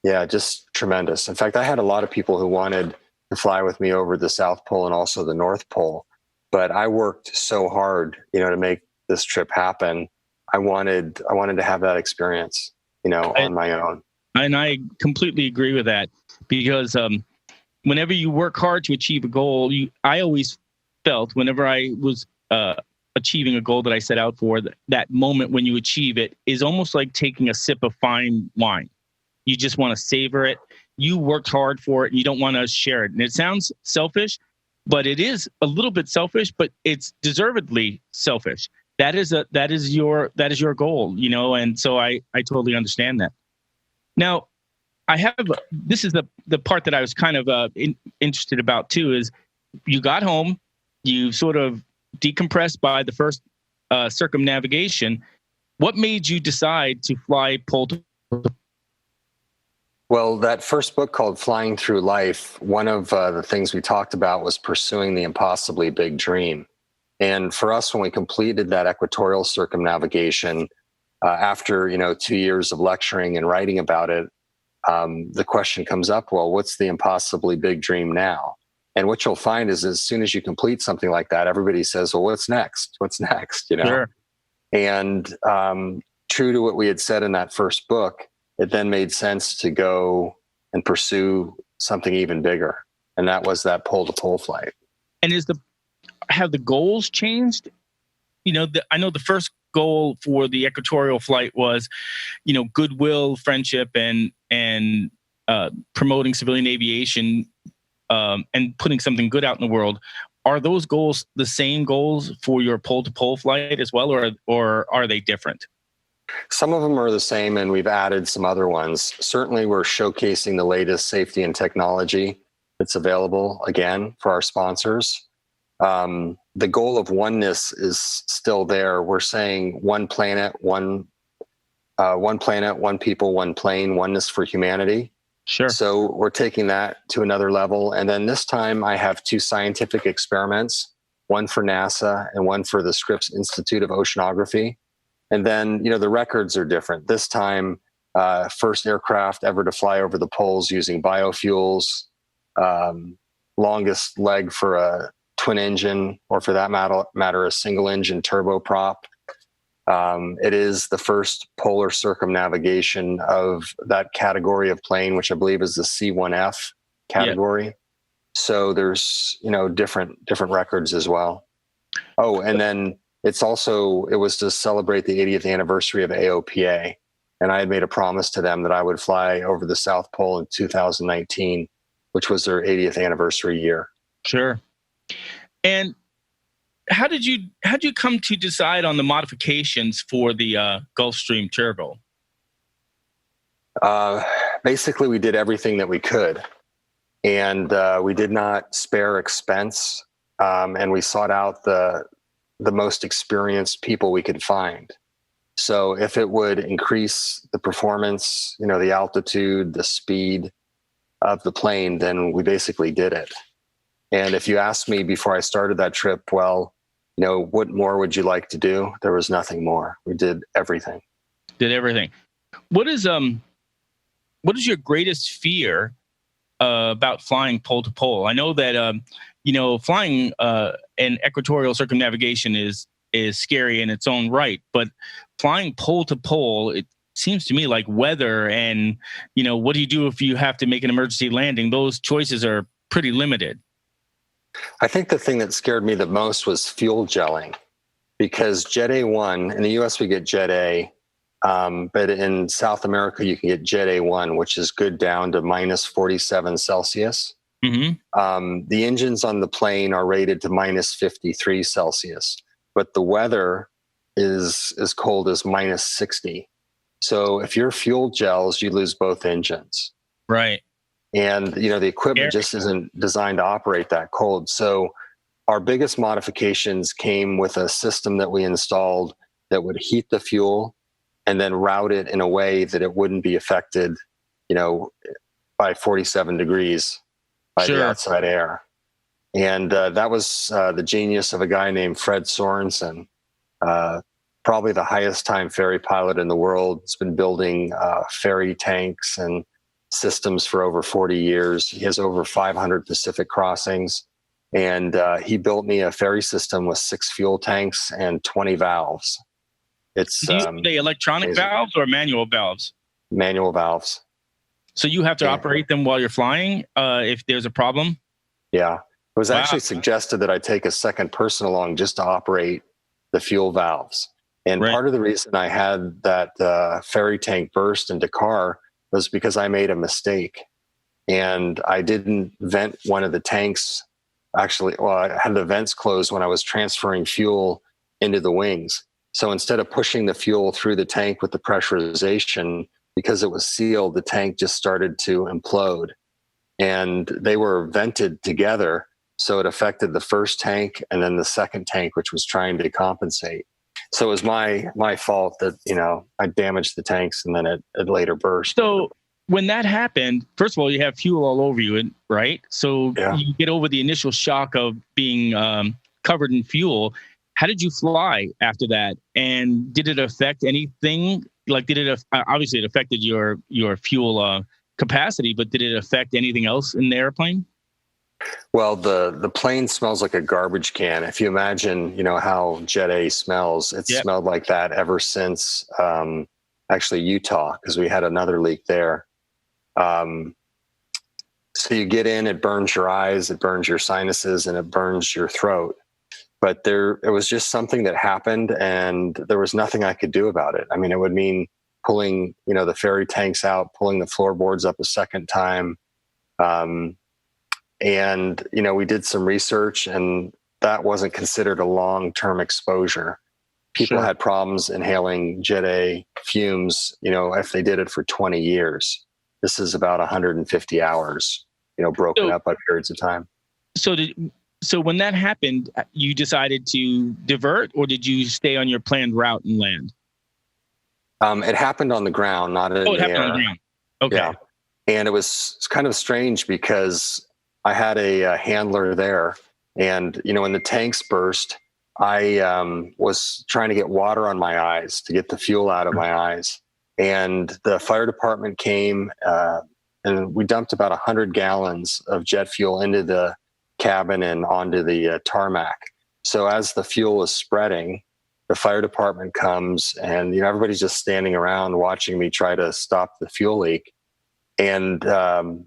yeah, just tremendous. In fact, I had a lot of people who wanted to fly with me over the South Pole and also the North Pole, but I worked so hard, to make this trip happen. I wanted to have that experience, on my own. And I completely agree with that, because whenever you work hard to achieve a goal, I always felt whenever I was achieving a goal that I set out for, that moment when you achieve it is almost like taking a sip of fine wine. You just want to savor it. You worked hard for it and you don't want to share it. And it sounds selfish, but it is a little bit selfish, but it's deservedly selfish. That is your goal, and so I totally understand that. Now, this is the part that I was kind of interested about too, is you got home, you sort of decompressed by the first circumnavigation. What made you decide to fly pole to pole? Well, that first book called Flying Through Life, one of the things we talked about was pursuing the impossibly big dream. And for us, when we completed that equatorial circumnavigation, after 2 years of lecturing and writing about it, the question comes up, well, what's the impossibly big dream now? And what you'll find is, as soon as you complete something like that, everybody says, well, what's next? What's next? Sure. And true to what we had said in that first book, it then made sense to go and pursue something even bigger. And that was that pole to pole flight. And have the goals changed? I know the first goal for the equatorial flight was, goodwill, friendship, and promoting civilian aviation, and putting something good out in the world. Are those goals the same goals for your pole to pole flight as well, or are they different? Some of them are the same, and we've added some other ones. Certainly, we're showcasing the latest safety and technology that's available, again, for our sponsors. The goal of oneness is still there. We're saying one planet, one people, one plane, oneness for humanity. Sure. So we're taking that to another level. And then this time I have 2 scientific experiments, one for NASA and one for the Scripps Institute of Oceanography. And then, the records are different. This time, first aircraft ever to fly over the poles using biofuels, longest leg for a twin engine, or for that matter, a single engine turboprop. It is the first polar circumnavigation of that category of plane, which I believe is the C1F category. Yeah. So there's, different records as well. Oh, and then it was to celebrate the 80th anniversary of AOPA. And I had made a promise to them that I would fly over the South Pole in 2019, which was their 80th anniversary year. Sure. And how did you come to decide on the modifications for the Gulfstream Turbo? Basically, we did everything that we could, and we did not spare expense, and we sought out the most experienced people we could find. So if it would increase the performance, the altitude, the speed of the plane, then we basically did it. And if you asked me before I started that trip, well, what more would you like to do? There was nothing more. We did everything. What is your greatest fear about flying pole to pole? I know that flying an equatorial circumnavigation is scary in its own right, but flying pole to pole, it seems to me like weather and what do you do if you have to make an emergency landing? Those choices are pretty limited. I think the thing that scared me the most was fuel gelling, because Jet A1, in the US we get Jet A, but in South America you can get Jet A1, which is good down to minus 47 Celsius. Mm-hmm. The engines on the plane are rated to minus 53 Celsius, but the weather is as cold as minus 60. So if your fuel gels, you lose both engines. Right. And, the equipment just isn't designed to operate that cold. So our biggest modifications came with a system that we installed that would heat the fuel and then route it in a way that it wouldn't be affected, by 47 degrees by the outside air. And that was the genius of a guy named Fred Sorensen, probably the highest time ferry pilot in the world. He's been building ferry tanks and systems for over 40 years. He has over 500 Pacific crossings. And he built me a ferry system with 6 fuel tanks and 20 valves. It's they electronic amazing. valves or manual valves? Manual valves. So you have to operate them while you're flying if there's a problem? Yeah. It was actually suggested that I take a second person along just to operate the fuel valves. And part of the reason I had that ferry tank burst in Dakar was because I made a mistake. And I didn't vent one of the tanks. Actually, I had the vents closed when I was transferring fuel into the wings. So instead of pushing the fuel through the tank with the pressurization, because it was sealed, the tank just started to implode. And they were vented together. So it affected the first tank and then the second tank, which was trying to compensate. So it was my fault that, I damaged the tanks and then it later burst. So when that happened, first of all, you have fuel all over you, right? So you get over the initial shock of being covered in fuel. How did you fly after that? And did it affect anything? Like, obviously it affected your fuel capacity, but did it affect anything else in the airplane? Well, the plane smells like a garbage can. If you imagine, how Jet A smells, it smelled like that ever since actually Utah, because we had another leak there. So you get in, it burns your eyes, it burns your sinuses, and it burns your throat. But it was just something that happened, and there was nothing I could do about it. I mean, it would mean pulling, the ferry tanks out, pulling the floorboards up a second time. And, we did some research, and that wasn't considered a long-term exposure. People had problems inhaling Jet A fumes, if they did it for 20 years. This is about 150 hours, broken up by periods of time. So when that happened, you decided to divert, or did you stay on your planned route and land? It happened on the ground, not in the air. It happened on the ground. Okay. Yeah. And it's kind of strange because I had a handler there, and, when the tanks burst, I was trying to get water on my eyes to get the fuel out of my eyes. And the fire department came and we dumped about 100 gallons of jet fuel into the cabin and onto the tarmac. So as the fuel is spreading, the fire department comes, and everybody's just standing around watching me try to stop the fuel leak. And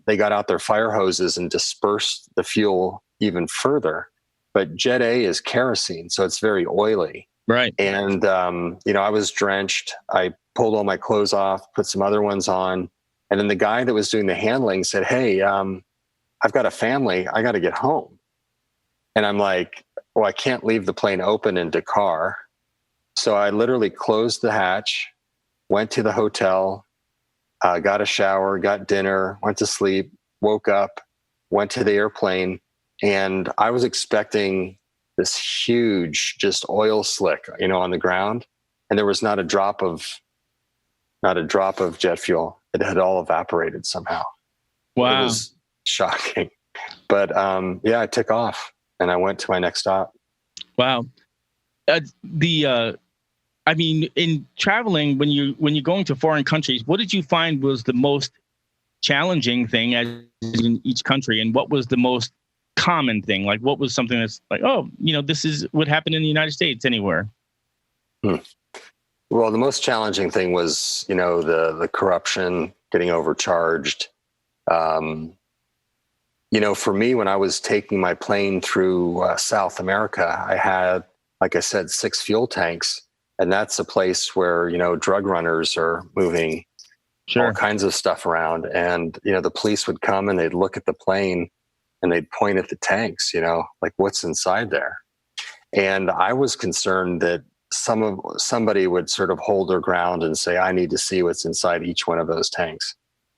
they got out their fire hoses and dispersed the fuel even further. But Jet A is kerosene, so it's very oily. Right. And I was drenched. I pulled all my clothes off, put some other ones on, and then the guy that was doing the handling said, "Hey, I've got a family. I got to get home." And I'm like, well, I can't leave the plane open in Dakar. So I literally closed the hatch, went to the hotel, got a shower, got dinner, went to sleep, woke up, went to the airplane, and I was expecting this huge just oil slick, on the ground. And there was not a drop of jet fuel. It had all evaporated somehow. Wow. It was shocking. But I took off and I went to my next stop. Wow. In traveling, when you're going to foreign countries, what did you find was the most challenging thing as in each country, and what was the most common thing? Like, what was something that's like, this is what happened in the United States anywhere? Well, the most challenging thing was, the corruption, getting overcharged. For me, when I was taking my plane through South America, I had, like I said, 6 fuel tanks. And that's a place where, drug runners are moving all kinds of stuff around. And, the police would come and they'd look at the plane and they'd point at the tanks, like, what's inside there? And I was concerned that somebody would sort of hold their ground and say, I need to see what's inside each one of those tanks.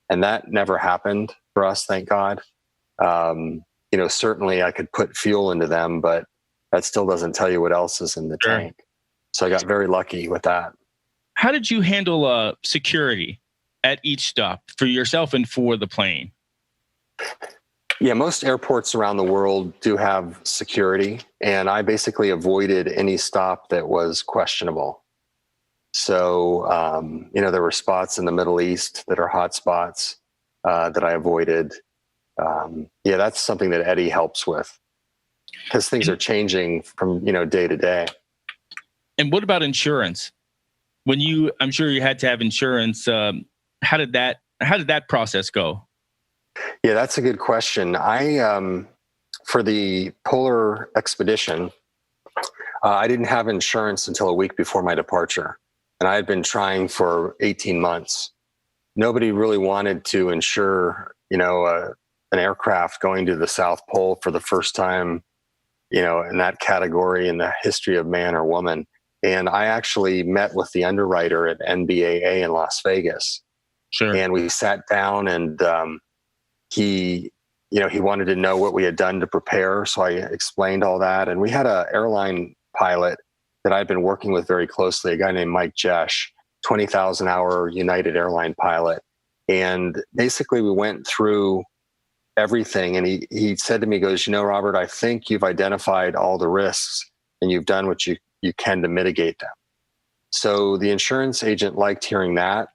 And that never happened for us, thank God. Certainly I could put fuel into them, but that still doesn't tell you what else is in the tank. So I got very lucky with that. How did you handle security at each stop for yourself and for the plane? Yeah, most airports around the world do have security, and I basically avoided any stop that was questionable. So, there were spots in the Middle East that are hot spots that I avoided. That's something that Eddie helps with because things are changing from, day to day. And what about insurance? I'm sure you had to have insurance. How did that process go? Yeah, that's a good question. For the polar expedition, I didn't have insurance until a week before my departure. And I had been trying for 18 months. Nobody really wanted to insure, an aircraft going to the South Pole for the first time, in that category in the history of man or woman. And I actually met with the underwriter at NBAA in Las Vegas. Sure. And we sat down and he wanted to know what we had done to prepare. So I explained all that. And we had an airline pilot that I'd been working with very closely, a guy named Mike Jesh, 20,000 hour United Airline pilot. And basically we went through everything. And he said to me, he goes, Robert, I think you've identified all the risks and you've done what you can to mitigate them. So the insurance agent liked hearing that.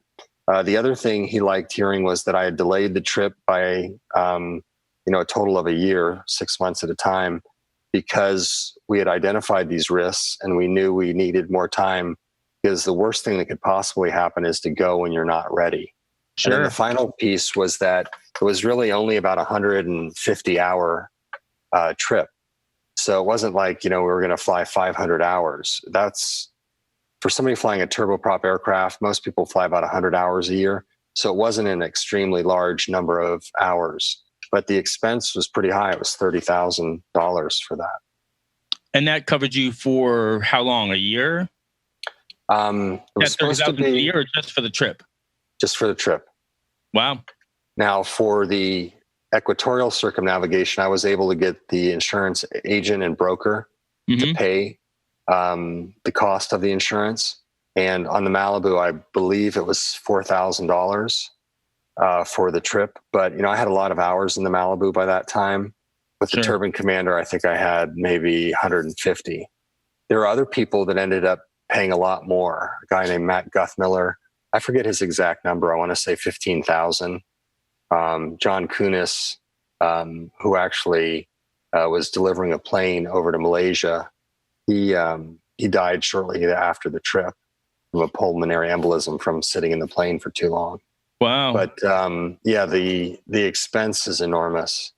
The other thing he liked hearing was that I had delayed the trip by, a total of a year, 6 months at a time, because we had identified these risks and we knew we needed more time because the worst thing that could possibly happen is to go when you're not ready. Sure. And then the final piece was that it was really only about 150 hour trip. So it wasn't like, we were going to fly 500 hours. That's for somebody flying a turboprop aircraft, most people fly about 100 hours a year. So it wasn't an extremely large number of hours, but the expense was pretty high. It was $30,000 for that. And that covered you for how long? A year? It was supposed to be a year or just for the trip? Just for the trip. Wow. Now for the equatorial circumnavigation, I was able to get the insurance agent and broker to pay the cost of the insurance. And on the Malibu, I believe it was $4,000 for the trip. But, I had a lot of hours in the Malibu by that time. With the Turbine Commander, I think I had maybe 150. There are other people that ended up paying a lot more. A guy named Matt Guthmiller, I forget his exact number. I want to say 15,000. John Kunis, who actually was delivering a plane over to Malaysia, he died shortly after the trip from a pulmonary embolism from sitting in the plane for too long. Wow. But the expense is enormous.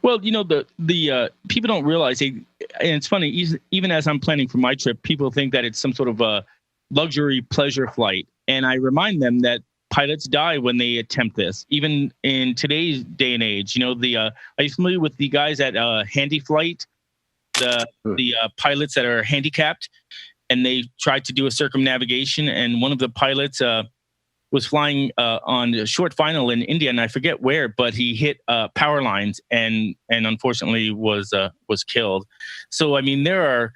Well, the people don't realize, and it's funny, even as I'm planning for my trip, people think that it's some sort of a luxury pleasure flight. And I remind them that pilots die when they attempt this, even in today's day and age. Are you familiar with the guys at Handy Flight, the pilots that are handicapped, and they tried to do a circumnavigation, and one of the pilots was flying on a short final in India, and I forget where, but he hit power lines and unfortunately was killed. So I mean, there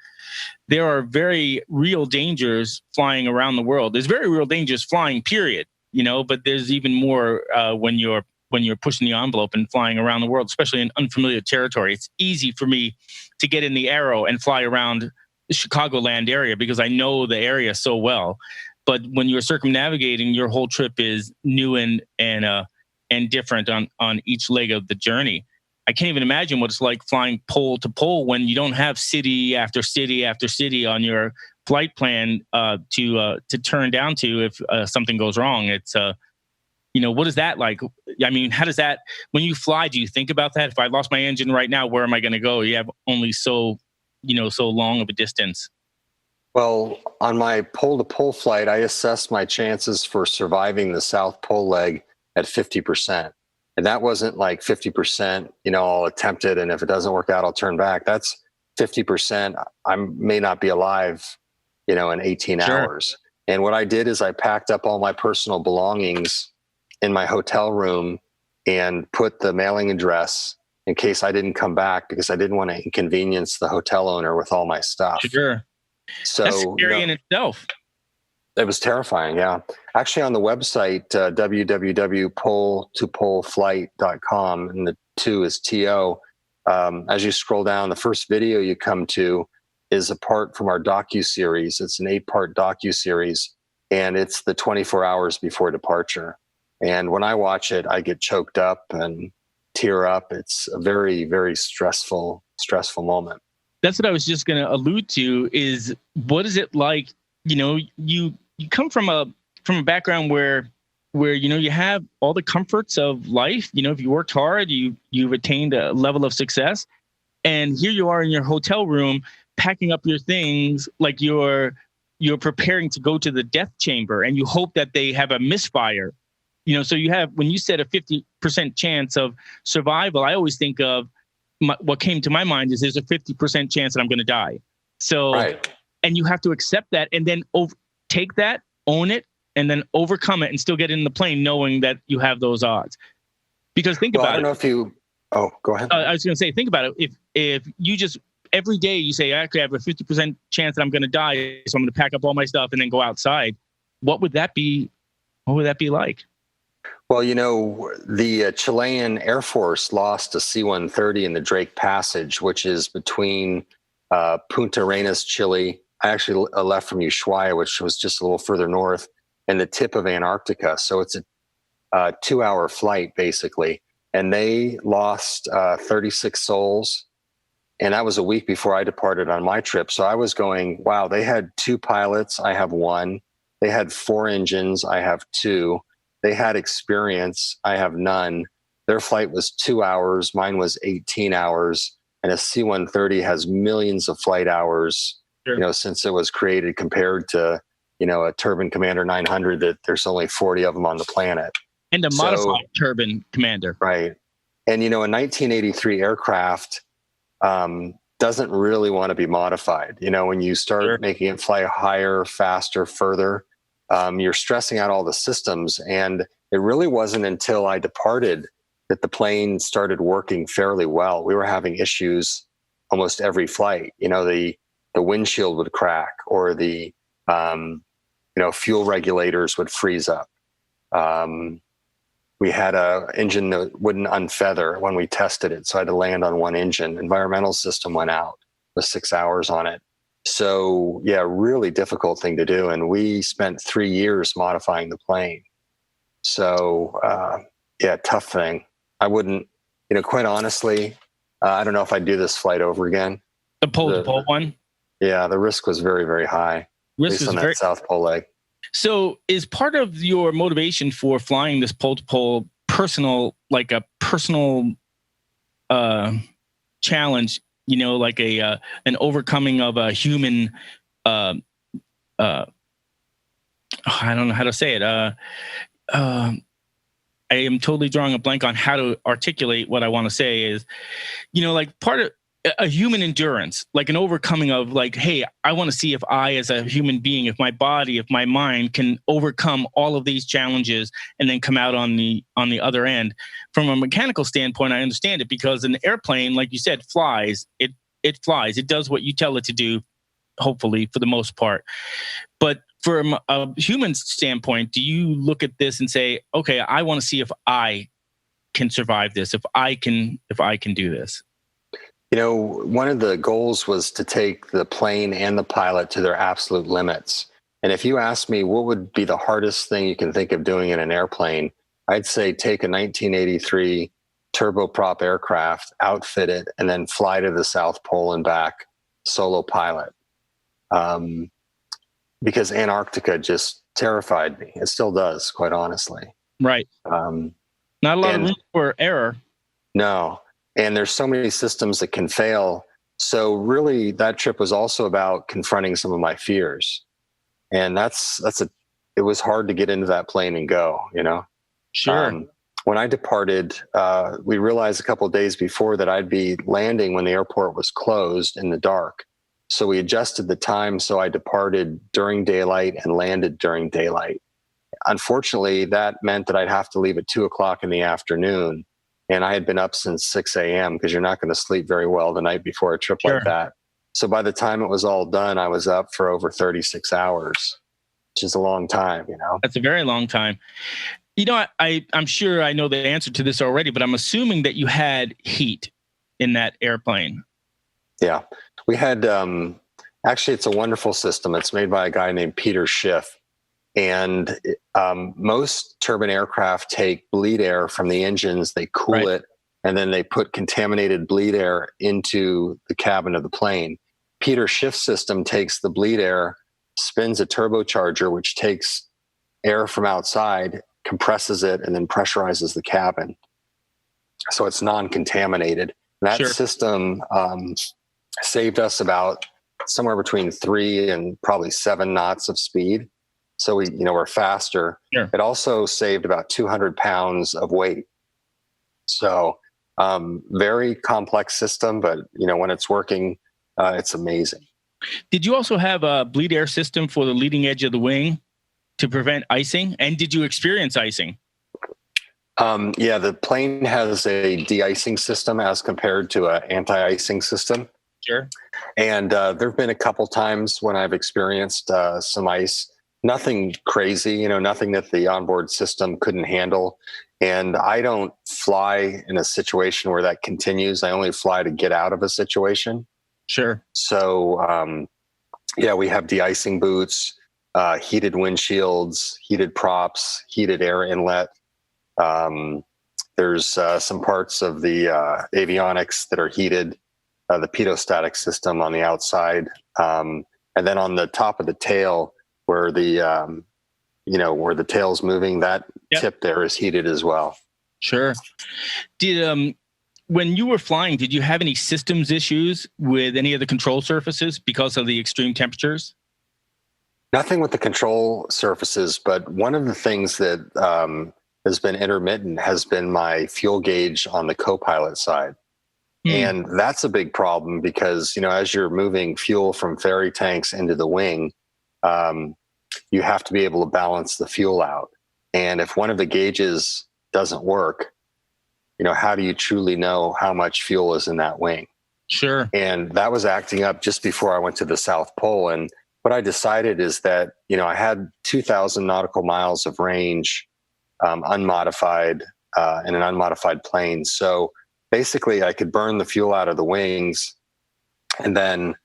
are very real dangers flying around the world. There's very real dangers flying, period. But there's even more when you're pushing the envelope and flying around the world, especially in unfamiliar territory. It's easy for me to get in the Arrow and fly around the Chicagoland area because I know the area so well. But when you're circumnavigating, your whole trip is new and different on each leg of the journey. I can't even imagine what it's like flying pole to pole when you don't have city after city after city on your flight plan to turn down to if something goes wrong. It's what is that like? I mean, how does that, when you fly, do you think about that? If I lost my engine right now, where am I going to go? You have only so long of a distance. Well, on my pole-to-pole flight, I assessed my chances for surviving the South Pole leg at 50%. And that wasn't like 50%, I'll attempt it, and if it doesn't work out, I'll turn back. That's 50%. I may not be alive, in 18 hours. And what I did is I packed up all my personal belongings in my hotel room and put the mailing address in case I didn't come back because I didn't want to inconvenience the hotel owner with all my stuff. Sure. So that's scary in itself. It was terrifying. Yeah. Actually, on the website, www.pole2poleflight.com, and the 2 is TO. As you scroll down, the first video you come to is a part from our docu-series. It's an 8-part docu-series, and it's the 24 hours before departure. And when I watch it, I get choked up and tear up. It's a very, very stressful moment. That's what I was just going to allude to, is what is it like? You come from a background where you have all the comforts of life. If you worked hard, you've attained a level of success, and here you are in your hotel room packing up your things like you're preparing to go to the death chamber, and you hope that they have a misfire. So you have, when you said a 50% chance of survival, I always think of what came to my mind is there's a 50% chance that I'm going to die. So, right. And you have to accept that, and then take that, own it, and then overcome it, and still get in the plane knowing that you have those odds. Because think about it. I don't know if you. Oh, go ahead. I was going to say, think about it. If you just every day you say, I actually have a 50% chance that I'm going to die, so I'm going to pack up all my stuff and then go outside. What would that be? What would that be like? Well, the Chilean Air Force lost a C-130 in the Drake Passage, which is between Punta Arenas, Chile. I actually left from Ushuaia, which was just a little further north, and the tip of Antarctica. So it's a 2-hour flight, basically. And they lost 36 souls. And that was a week before I departed on my trip. So I was going, wow, they had 2 pilots. I have 1. They had 4 engines. I have 2. They had experience. I have none. Their flight was 2 hours. Mine was 18 hours. And a C-130 has millions of flight hours, sure, since it was created, compared to, a Turbine Commander 900 that there's only 40 of them on the planet. And a modified Turbine Commander. Right. And, a 1983 aircraft doesn't really want to be modified. When you start sure, making it fly higher, faster, further, you're stressing out all the systems. And it really wasn't until I departed that the plane started working fairly well. We were having issues almost every flight. The windshield would crack, or the fuel regulators would freeze up. We had an engine that wouldn't unfeather when we tested it, so I had to land on one engine. Environmental system went out with 6 hours on it. So yeah, really difficult thing to do. And we spent 3 years modifying the plane. So tough thing. I wouldn't, quite honestly, I don't know if I'd do this flight over again. The pole-to-pole one? Yeah, the risk was very, very high. Risk on that South Pole leg. So is part of your motivation for flying this pole-to-pole like a personal challenge, like an overcoming of a human, I don't know how to say it. I am totally drawing a blank on how to articulate what I want to say is, like part of a human endurance, like an overcoming of like, hey, I want to see if I, as a human being, if my body, if my mind can overcome all of these challenges and then come out on the other end. From a mechanical standpoint, I understand it, because an airplane, like you said, flies. It flies. It does what you tell it to do, hopefully, for the most part. But from a human standpoint, do you look at this and say, okay, I want to see if I can survive this, if I can do this? One of the goals was to take the plane and the pilot to their absolute limits. And if you ask me what would be the hardest thing you can think of doing in an airplane, I'd say take a 1983 turboprop aircraft, outfit it, and then fly to the South Pole and back, solo pilot. Because Antarctica just terrified me. It still does, quite honestly. Right. Not a lot of room for error. No. And there's so many systems that can fail. So really, that trip was also about confronting some of my fears. And it was hard to get into that plane and go, Sure. When I departed, we realized a couple of days before that I'd be landing when the airport was closed in the dark. So we adjusted the time. So I departed during daylight and landed during daylight. Unfortunately, that meant that I'd have to leave at 2:00 in the afternoon. And I had been up since 6 a.m. because you're not going to sleep very well the night before a trip like that. So by the time it was all done, I was up for over 36 hours. which is a long time, you know. That's a very long time. You know, I'm sure I know the answer to this already, but I'm assuming that you had heat in that airplane. Yeah, we had, actually, it's a wonderful system. It's made by a guy named Peter Schiff. And most turbine aircraft take bleed air from the engines, they cool it, and then they put contaminated bleed air into the cabin of the plane. Peter Schiff's system takes the bleed air, spins a turbocharger, which takes air from outside, compresses it, and then pressurizes the cabin. So it's non-contaminated. That system saved us about somewhere between 3 and probably 7 knots of speed. So we're faster. Sure. It also saved about 200 pounds of weight. So very complex system, but when it's working, it's amazing. Did you also have a bleed air system for the leading edge of the wing to prevent icing? And did you experience icing? Yeah, the plane has a de-icing system as compared to an anti-icing system. Sure. And there have been a couple times when I've experienced some ice. Nothing crazy, nothing that the onboard system couldn't handle. And I don't fly in a situation where that continues. I only fly to get out of a situation. Sure. So, yeah, we have de-icing boots, heated windshields, heated props, heated air inlet. There's some parts of the avionics that are heated, the pitot-static system on the outside. And then on the top of the tail, where the where the tail's moving, that tip there is heated as well. Sure. Did when you were flying, did you have any systems issues with any of the control surfaces because of the extreme temperatures? Nothing with the control surfaces, but one of the things that has been intermittent has been my fuel gauge on the co-pilot side. And that's a big problem because, as you're moving fuel from ferry tanks into the wing, you have to be able to balance the fuel out. And if one of the gauges doesn't work, how do you truly know how much fuel is in that wing? Sure. And that was acting up just before I went to the South Pole. And what I decided is that, I had 2,000 nautical miles of range, unmodified, in an unmodified plane. So basically I could burn the fuel out of the wings, and then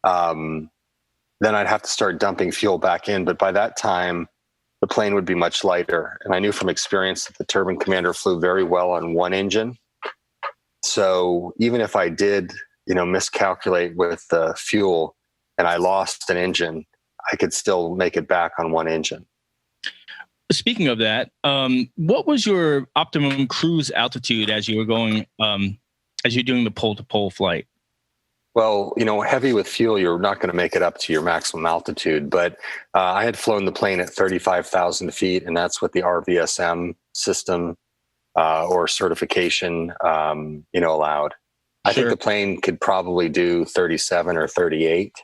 I'd have to start dumping fuel back in. But by that time, the plane would be much lighter. And I knew from experience that the turbine commander flew very well on one engine. So even if I did, miscalculate with the fuel and I lost an engine, I could still make it back on one engine. Speaking of that, what was your optimum cruise altitude as you were going, as you're doing the pole-to-pole flight? Well, heavy with fuel, you're not going to make it up to your maximum altitude. But I had flown the plane at 35,000 feet, and that's what the RVSM system or certification, allowed. I think the plane could probably do 37 or 38,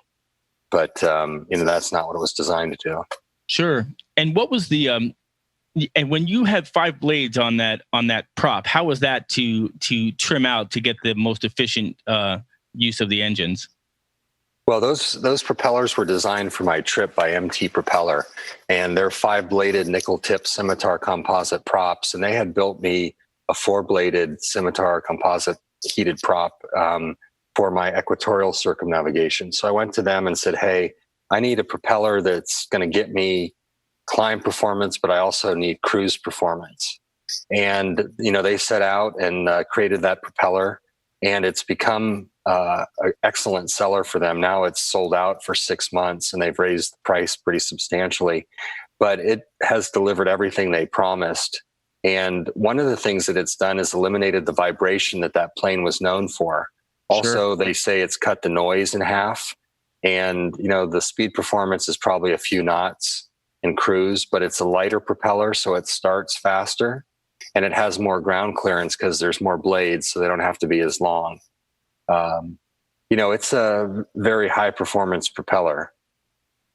but that's not what it was designed to do. Sure. And what was the and when you had 5 blades on that prop, how was that to trim out to get the most efficient use of the engines? Well, those propellers were designed for my trip by MT Propeller, and they're 5-bladed nickel-tip scimitar composite props, and they had built me a 4-bladed scimitar composite heated prop for my equatorial circumnavigation. So I went to them and said, hey, I need a propeller that's going to get me climb performance, but I also need cruise performance. And, they set out and created that propeller, and it's become an excellent seller for them. Now it's sold out for 6 months, and they've raised the price pretty substantially, but it has delivered everything they promised. And one of the things that it's done is eliminated the vibration that plane was known for. Also, They say it's cut the noise in half. And, the speed performance is probably a few knots in cruise, but it's a lighter propeller, so it starts faster, and it has more ground clearance because there's more blades, so they don't have to be as long. It's a very high performance propeller.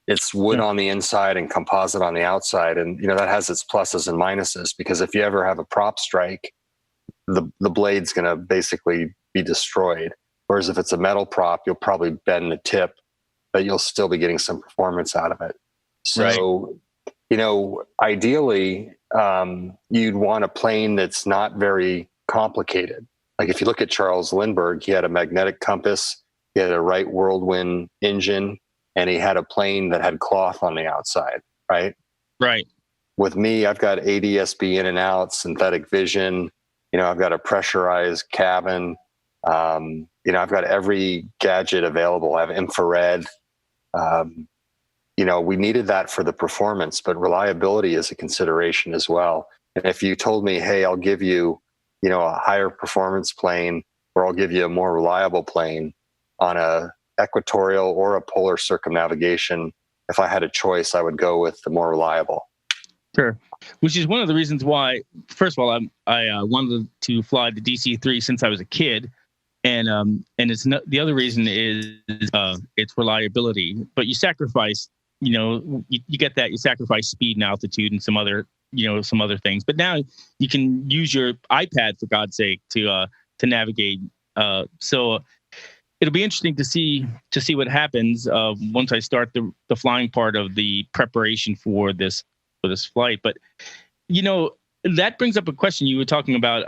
It's wood on the inside and composite on the outside. And, that has its pluses and minuses, because if you ever have a prop strike, the blade's going to basically be destroyed. Whereas if it's a metal prop, you'll probably bend the tip, but you'll still be getting some performance out of it. So, ideally, you'd want a plane that's not very complicated. Like if you look at Charles Lindbergh, he had a magnetic compass, he had a right whirlwind engine, and he had a plane that had cloth on the outside, right? Right. With me, I've got ADS-B in and out, synthetic vision. I've got a pressurized cabin. I've got every gadget available. I have infrared. We needed that for the performance, but reliability is a consideration as well. And if you told me, hey, I'll give you, a higher performance plane, or I'll give you a more reliable plane on a equatorial or a polar circumnavigation, if I had a choice, I would go with the more reliable. Sure. Which is one of the reasons why, first of all, I wanted to fly the DC-3 since I was a kid. And it's not, the other reason is its reliability, but you sacrifice, you get that, you sacrifice speed and altitude and some other things. But now you can use your iPad, for God's sake, to navigate. So it'll be interesting to see what happens once I start the flying part of the preparation for this flight. But that brings up a question. You were talking about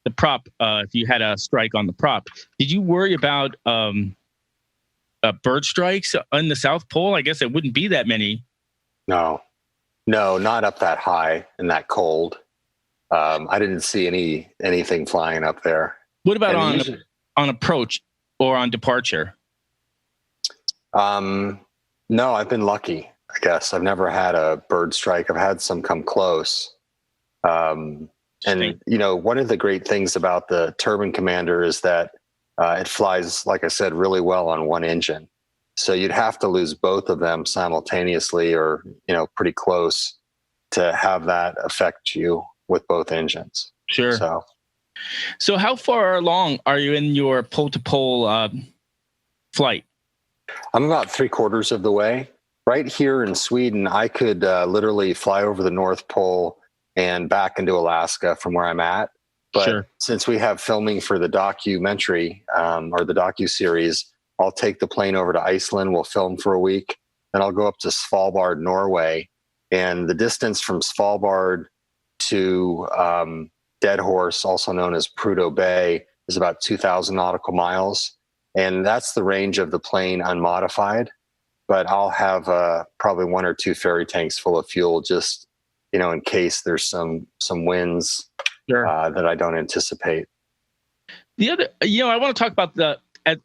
the prop. If you had a strike on the prop, did you worry about bird strikes on the South Pole? I guess it wouldn't be that many. No, not up that high and that cold. I didn't see anything flying up there. What about on approach or on departure? No, I've been lucky, I guess. I've never had a bird strike. I've had some come close. And one of the great things about the Turbine Commander is that it flies, like I said, really well on one engine. So you'd have to lose both of them simultaneously or, pretty close to have that affect you with both engines. Sure. So how far along are you in your pole-to-pole flight? I'm about 3/4 of the way. Right here in Sweden, I could literally fly over the North Pole and back into Alaska from where I'm at. But since we have filming for the documentary or the docu-series, I'll take the plane over to Iceland. We'll film for a week. Then I'll go up to Svalbard, Norway. And the distance from Svalbard to Dead Horse, also known as Prudhoe Bay, is about 2,000 nautical miles. And that's the range of the plane unmodified. But I'll have probably 1 or 2 ferry tanks full of fuel just, in case there's some winds that I don't anticipate. The other, I want to talk about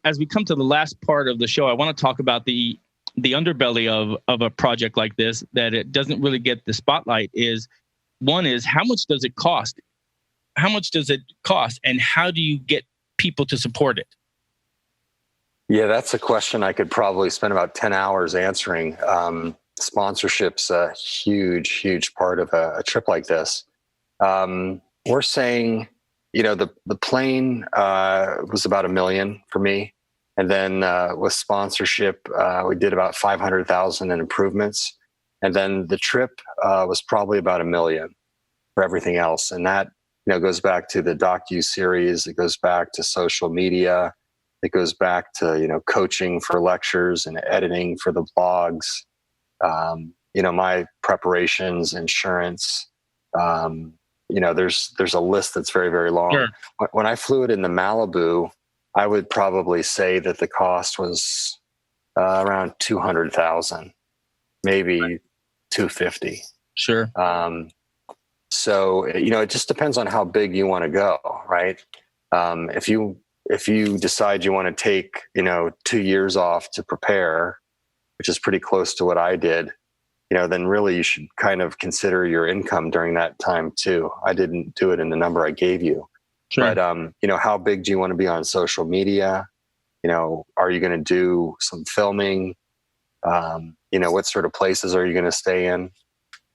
as we come to the last part of the show, I want to talk about the underbelly of a project like this, that it doesn't really get the spotlight. One is how much does it cost? How much does it cost, and how do you get people to support it? Yeah, that's a question I could probably spend about 10 hours answering. Sponsorship's a huge part of a trip like this. We're saying, the plane was about $1 million for me. And then with sponsorship, we did about $500,000 in improvements. And then the trip was probably about $1 million for everything else. And that, goes back to the docu-series. It goes back to social media. It goes back to, coaching for lectures and editing for the blogs. My preparations, insurance. There's a list that's very, very long. Sure. When I flew it in the Malibu, I would probably say that the cost was around $200,000, maybe $250,000. Sure. So it just depends on how big you want to go, right? If you decide you want to take 2 years off to prepare, which is pretty close to what I did, then really you should kind of consider your income during that time too. I didn't do it in the number I gave you. Sure. But, how big do you want to be on social media? Are you going to do some filming? What sort of places are you going to stay in?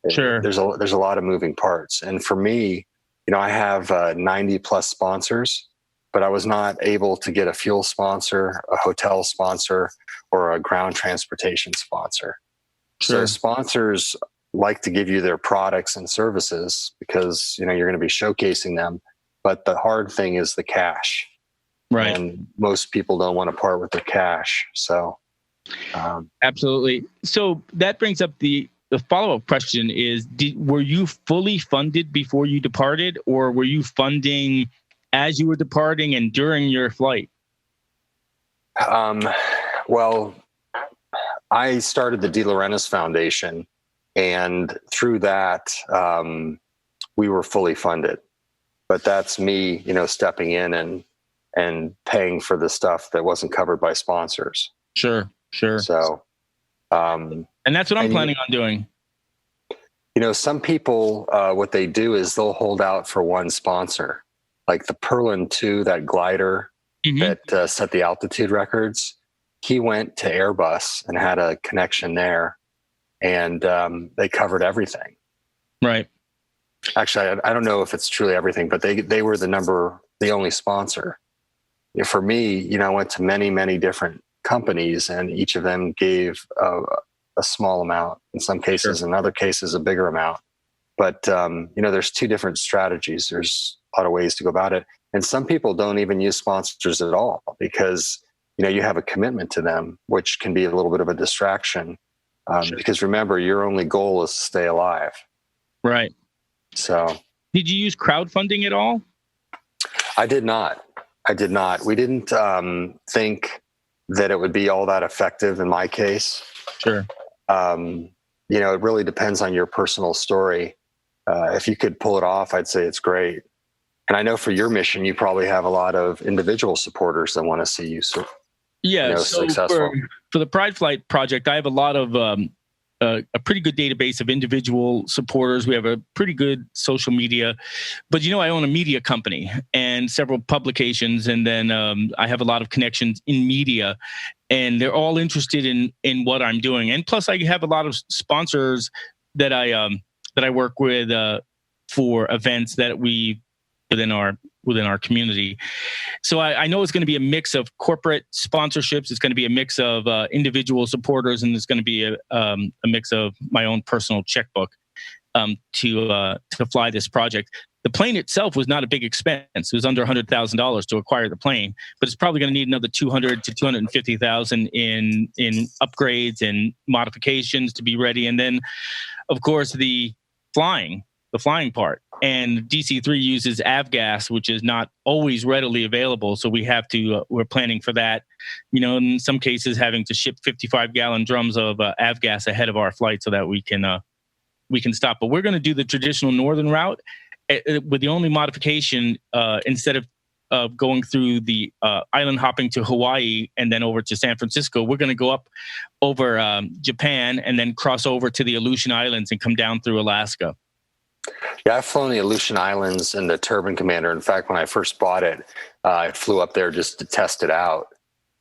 Sure. There's a lot of moving parts. And for me, I have 90 plus sponsors, but I was not able to get a fuel sponsor, a hotel sponsor, or a ground transportation sponsor. Sure. So sponsors like to give you their products and services because, you're going to be showcasing them. But the hard thing is the cash. Right. And most people don't want to part with their cash. So Absolutely. So that brings up the follow-up question is, were you fully funded before you departed, or were you funding as you were departing and during your flight? Well, I started the DeLaurentis Foundation, and through that, we were fully funded. But that's me, stepping in and paying for the stuff that wasn't covered by sponsors. Sure. So, and that's what I'm planning on doing. Some people, what they do is they'll hold out for one sponsor, like the Perlin 2, that glider that set the altitude records. He went to Airbus and had a connection there, and they covered everything. Right. Actually, I don't know if it's truly everything, but they were the only sponsor. For me, I went to many, many different companies, and each of them gave a small amount in some cases, in other cases, a bigger amount. But, there's two different strategies. There's a lot of ways to go about it. And some people don't even use sponsors at all because, you have a commitment to them, which can be a little bit of a distraction. Because remember, your only goal is to stay alive. Right. So, did you use crowdfunding at all? I did not. We didn't think that it would be all that effective in my case. Sure. It really depends on your personal story. If you could pull it off, I'd say it's great. And I know for your mission, you probably have a lot of individual supporters that want to see you successful. For the Pride Flight project, I have a lot of a pretty good database of individual supporters. We have a pretty good social media, but I own a media company and several publications, and then I have a lot of connections in media, and they're all interested in what I'm doing. And plus, I have a lot of sponsors that I work with for events that we within our community. So I know it's going to be a mix of corporate sponsorships. It's going to be a mix of individual supporters, and it's going to be a mix of my own personal checkbook to fly this project. The plane itself was not a big expense. It was under $100,000 to acquire the plane, but it's probably going to need another $200,000 to $250,000 in upgrades and modifications to be ready. And then, of course, the flying part. And DC-3 uses avgas, which is not always readily available. So we have to, we're planning for that. In some cases, having to ship 55-gallon drums of avgas ahead of our flight so that we can stop. But we're going to do the traditional northern route with the only modification, instead of going through the island hopping to Hawaii and then over to San Francisco, we're going to go up over Japan and then cross over to the Aleutian Islands and come down through Alaska. Yeah, I've flown the Aleutian Islands in the Turbine Commander. In fact, when I first bought it, I flew up there just to test it out.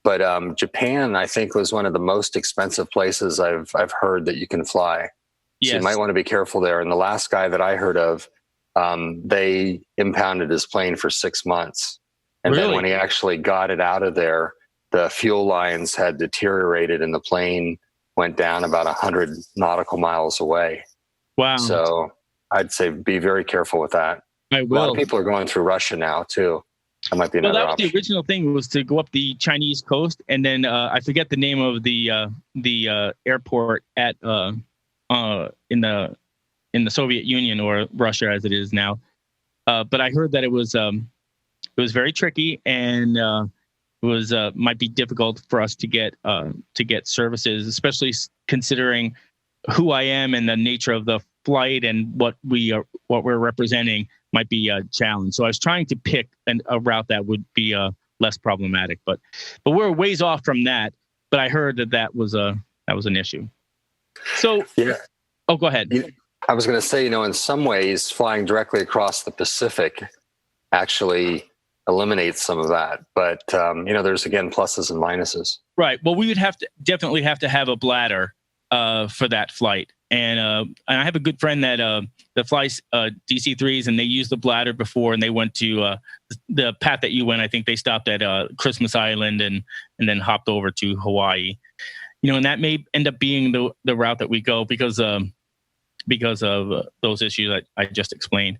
But Japan, I think, was one of the most expensive places I've heard that you can fly. Yes. So you might want to be careful there. And the last guy that I heard of, they impounded his plane for 6 months. And then when he actually got it out of there, the fuel lines had deteriorated and the plane went down about 100 nautical miles away. Wow. So I'd say be very careful with that. I will. A lot of people are going through Russia now too. That might be another option. The original thing was to go up the Chinese coast, and then I forget the name of the airport at in the Soviet Union, or Russia as it is now. But I heard that it was very tricky, and it was might be difficult for us to get services, especially considering who I am and the nature of the flight and what we're representing might be a challenge. So I was trying to pick a route that would be less problematic, but we're ways off from that. But I heard that was an issue. So yeah. Oh, go ahead. I was going to say, in some ways, flying directly across the Pacific actually eliminates some of that. But there's again pluses and minuses. Right. Well, we would definitely have to have a bladder for that flight. And I have a good friend that flies DC-3s, and they used the bladder before, and they went to the path that you went. I think they stopped at Christmas Island and then hopped over to Hawaii. And that may end up being the route that we go because of those issues that I just explained.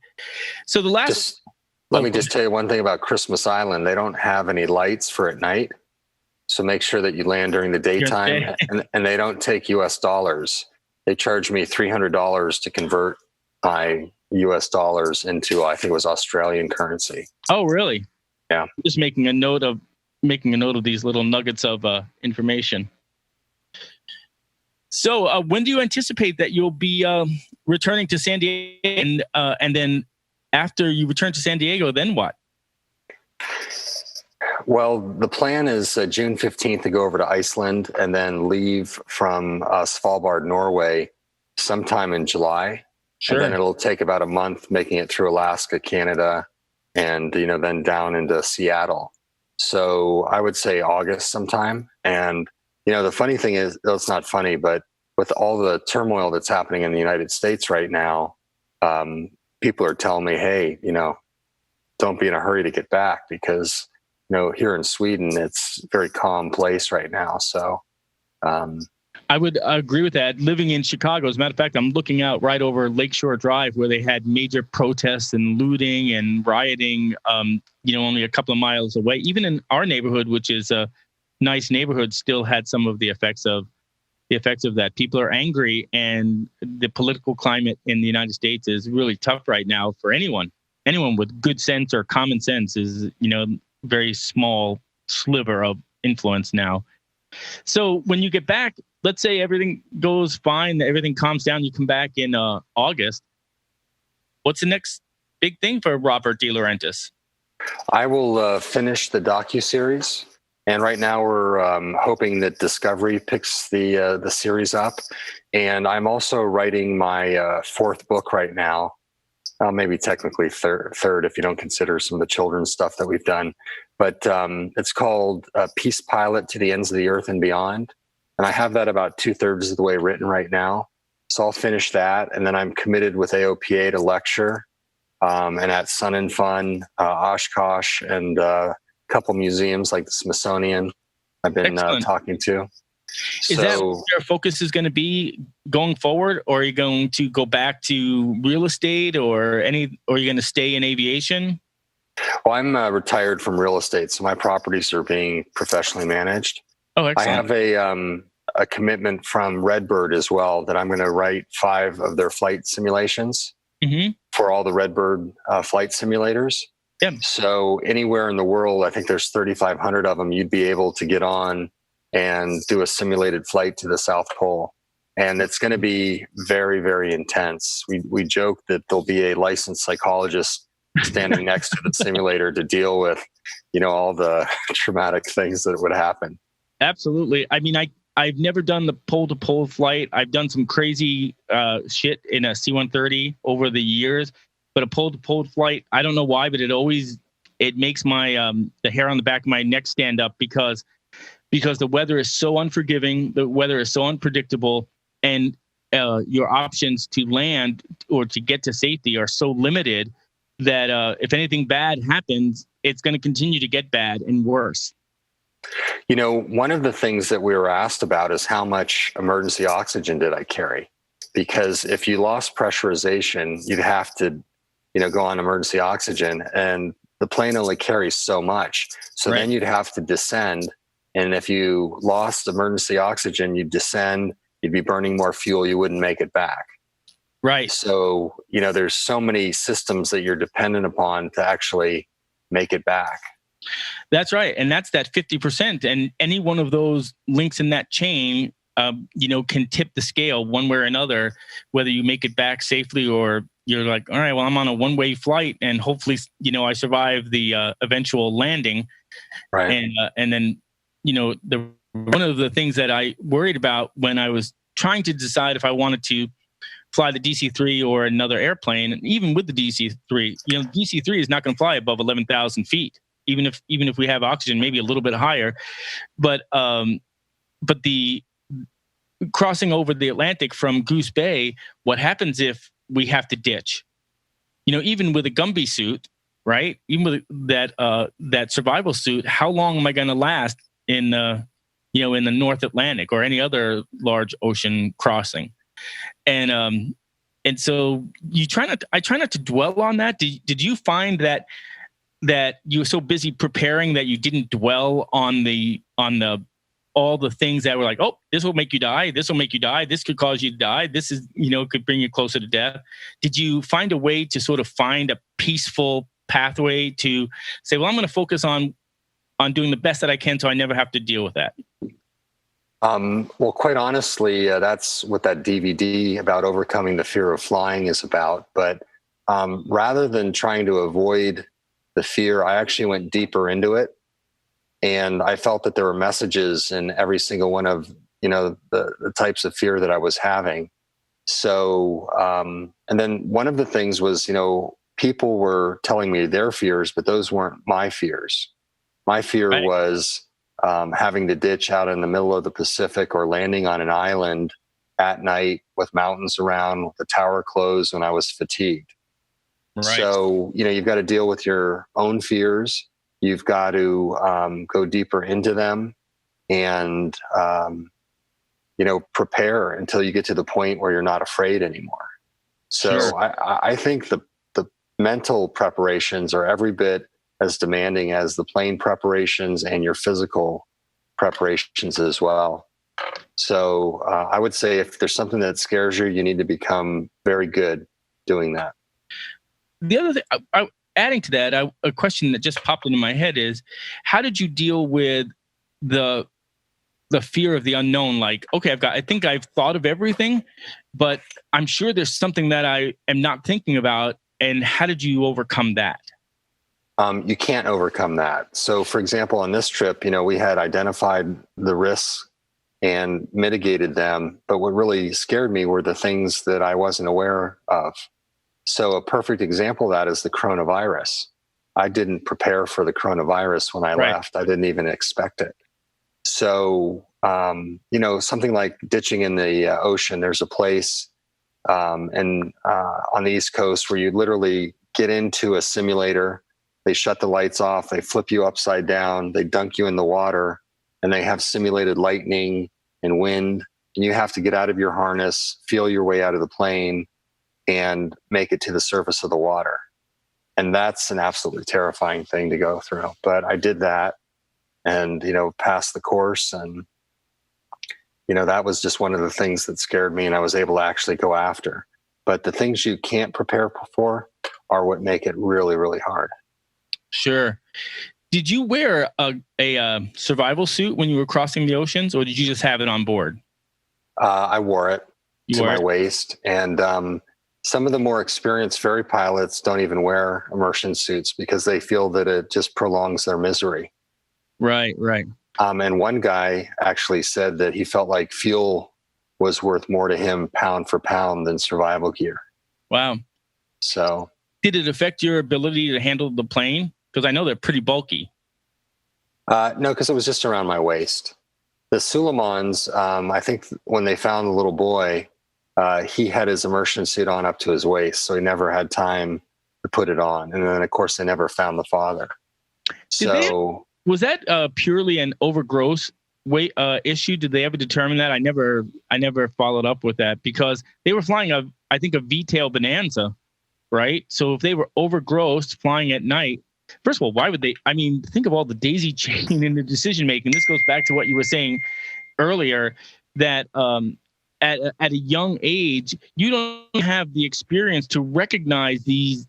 So the last... Let me just tell you one thing about Christmas Island. They don't have any lights for at night. So make sure that you land during the daytime, and they don't take US dollars. They charged me $300 to convert my US dollars into, I think it was Australian currency. Oh, really? Yeah. Just making a note of these little nuggets of information. So when do you anticipate that you'll be returning to San Diego? And then after you return to San Diego, then what? Well, the plan is June 15th to go over to Iceland and then leave from Svalbard, Norway sometime in July. Sure. And then it'll take about a month making it through Alaska, Canada, and then down into Seattle. So I would say August sometime. And the funny thing is, it's not funny, but with all the turmoil that's happening in the United States right now, people are telling me, hey, don't be in a hurry to get back, because here in Sweden, it's a very calm place right now. So I would agree with that. Living in Chicago, as a matter of fact, I'm looking out right over Lakeshore Drive, where they had major protests and looting and rioting, only a couple of miles away. Even in our neighborhood, which is a nice neighborhood, still had some of the effects of that. People are angry, and the political climate in the United States is really tough right now for anyone. Anyone with good sense or common sense is, very small sliver of influence now. So when you get back, let's say everything goes fine, everything calms down, you come back in August. What's the next big thing for Robert DeLaurentis? I will finish the docuseries. And right now we're hoping that Discovery picks the series up. And I'm also writing my fourth book right now. Maybe technically third if you don't consider some of the children's stuff that we've done. But it's called Peace Pilot to the Ends of the Earth and Beyond. And I have that about 2/3 of the way written right now. So I'll finish that. And then I'm committed with AOPA to lecture and at Sun and Fun, Oshkosh, and a couple museums like the Smithsonian I've been talking to. Is that what your focus is going to be going forward, or are you going to go back to real estate, or are you going to stay in aviation? Well, I'm retired from real estate, so my properties are being professionally managed. Oh, excellent. I have a commitment from Redbird as well that I'm going to write 5 of their flight simulations for all the Redbird flight simulators. Yeah. So anywhere in the world, I think there's 3,500 of them, you'd be able to get on and do a simulated flight to the South Pole. And it's going to be very, very intense. We joke that there'll be a licensed psychologist standing next to the simulator to deal with, all the traumatic things that would happen. Absolutely. I mean, I've never done the pole-to-pole flight. I've done some crazy shit in a C-130 over the years, but a pole-to-pole flight, I don't know why, but it makes my the hair on the back of my neck stand up because the weather is so unforgiving, the weather is so unpredictable, and your options to land or to get to safety are so limited that if anything bad happens, it's going to continue to get bad and worse. One of the things that we were asked about is how much emergency oxygen did I carry? Because if you lost pressurization, you'd have to, go on emergency oxygen, and the plane only carries so much. So Then you'd have to descend. And if you lost emergency oxygen, you'd descend, you'd be burning more fuel, you wouldn't make it back. Right. So, there's so many systems that you're dependent upon to actually make it back. That's right. And that's that 50%. And any one of those links in that chain, can tip the scale one way or another, whether you make it back safely or you're like, all right, well, I'm on a one-way flight and hopefully, I survive the eventual landing. Right. And then, one of the things that I worried about when I was trying to decide if I wanted to fly the DC-3 or another airplane, and even with the DC-3, DC-3 is not going to fly above 11,000 feet, even if we have oxygen, maybe a little bit higher. But the crossing over the Atlantic from Goose Bay, what happens if we have to ditch? Even with a Gumby suit, right? Even with that survival suit, how long am I going to last in the North Atlantic or any other large ocean crossing? And so I try not to dwell on that. Did you find that that you were so busy preparing that you didn't dwell on the all the things that were like, oh, this will make you die. This will make you die. This could cause you to die. This is, could bring you closer to death. Did you find a way to sort of find a peaceful pathway to say, well, I'm going to focus on doing the best that I can so I never have to deal with that? Well, quite honestly, that's what that DVD about overcoming the fear of flying is about. But rather than trying to avoid the fear, I actually went deeper into it. And I felt that there were messages in every single one of, the types of fear that I was having. So, and then one of the things was, people were telling me their fears, but those weren't my fears. My fear Right. was having to ditch out in the middle of the Pacific or landing on an island at night with mountains around, with the tower closed when I was fatigued. Right. So, you've got to deal with your own fears. You've got to go deeper into them and, prepare until you get to the point where you're not afraid anymore. So Sure. I think the mental preparations are every bit as demanding as the plane preparations and your physical preparations as well. So I would say if there's something that scares you, you need to become very good doing that. The other thing, adding to that, a question that just popped into my head is, how did you deal with the fear of the unknown? Like, okay, I think I've thought of everything, but I'm sure there's something that I am not thinking about. And how did you overcome that? You can't overcome that. So, for example, on this trip, we had identified the risks and mitigated them. But what really scared me were the things that I wasn't aware of. So a perfect example of that is the coronavirus. I didn't prepare for the coronavirus when I left. I didn't even expect it. So, something like ditching in the ocean, there's a place on the East Coast where you literally get into a simulator. They shut the lights off. They flip you upside down. They dunk you in the water, and they have simulated lightning and wind. And you have to get out of your harness, feel your way out of the plane, and make it to the surface of the water. And that's an absolutely terrifying thing to go through. But I did that and, passed the course. And, that was just one of the things that scared me and I was able to actually go after. But the things you can't prepare for are what make it really, really hard. Sure. Did you wear a survival suit when you were crossing the oceans, or did you just have it on board? I wore it to my waist. And some of the more experienced ferry pilots don't even wear immersion suits because they feel that it just prolongs their misery. Right. And one guy actually said that he felt like fuel was worth more to him pound for pound than survival gear. Wow. So did it affect your ability to handle the plane? Because I know they're pretty bulky. No, because it was just around my waist. The Suleimans, I think when they found the little boy, he had his immersion suit on up to his waist, so he never had time to put it on. And then, of course, they never found the father. Was that purely an overgrowth weight issue? Did they ever determine that? I never followed up with that because they were flying a V-tail Bonanza, right? So if they were overgrossed flying at night, first of all, why would they? I mean, think of all the daisy chain in the decision making. This goes back to what you were saying earlier, that at a young age, you don't have the experience to recognize these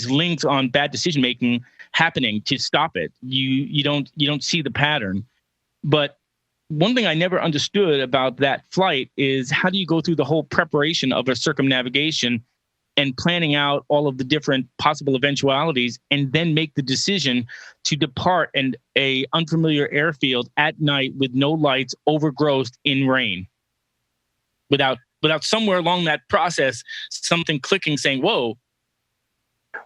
links on bad decision making happening to stop it. You don't see the pattern. But one thing I never understood about that flight is, how do you go through the whole preparation of a circumnavigation and planning out all of the different possible eventualities, and then make the decision to depart a unfamiliar airfield at night with no lights, overgrowth in rain, without somewhere along that process, something clicking saying, whoa.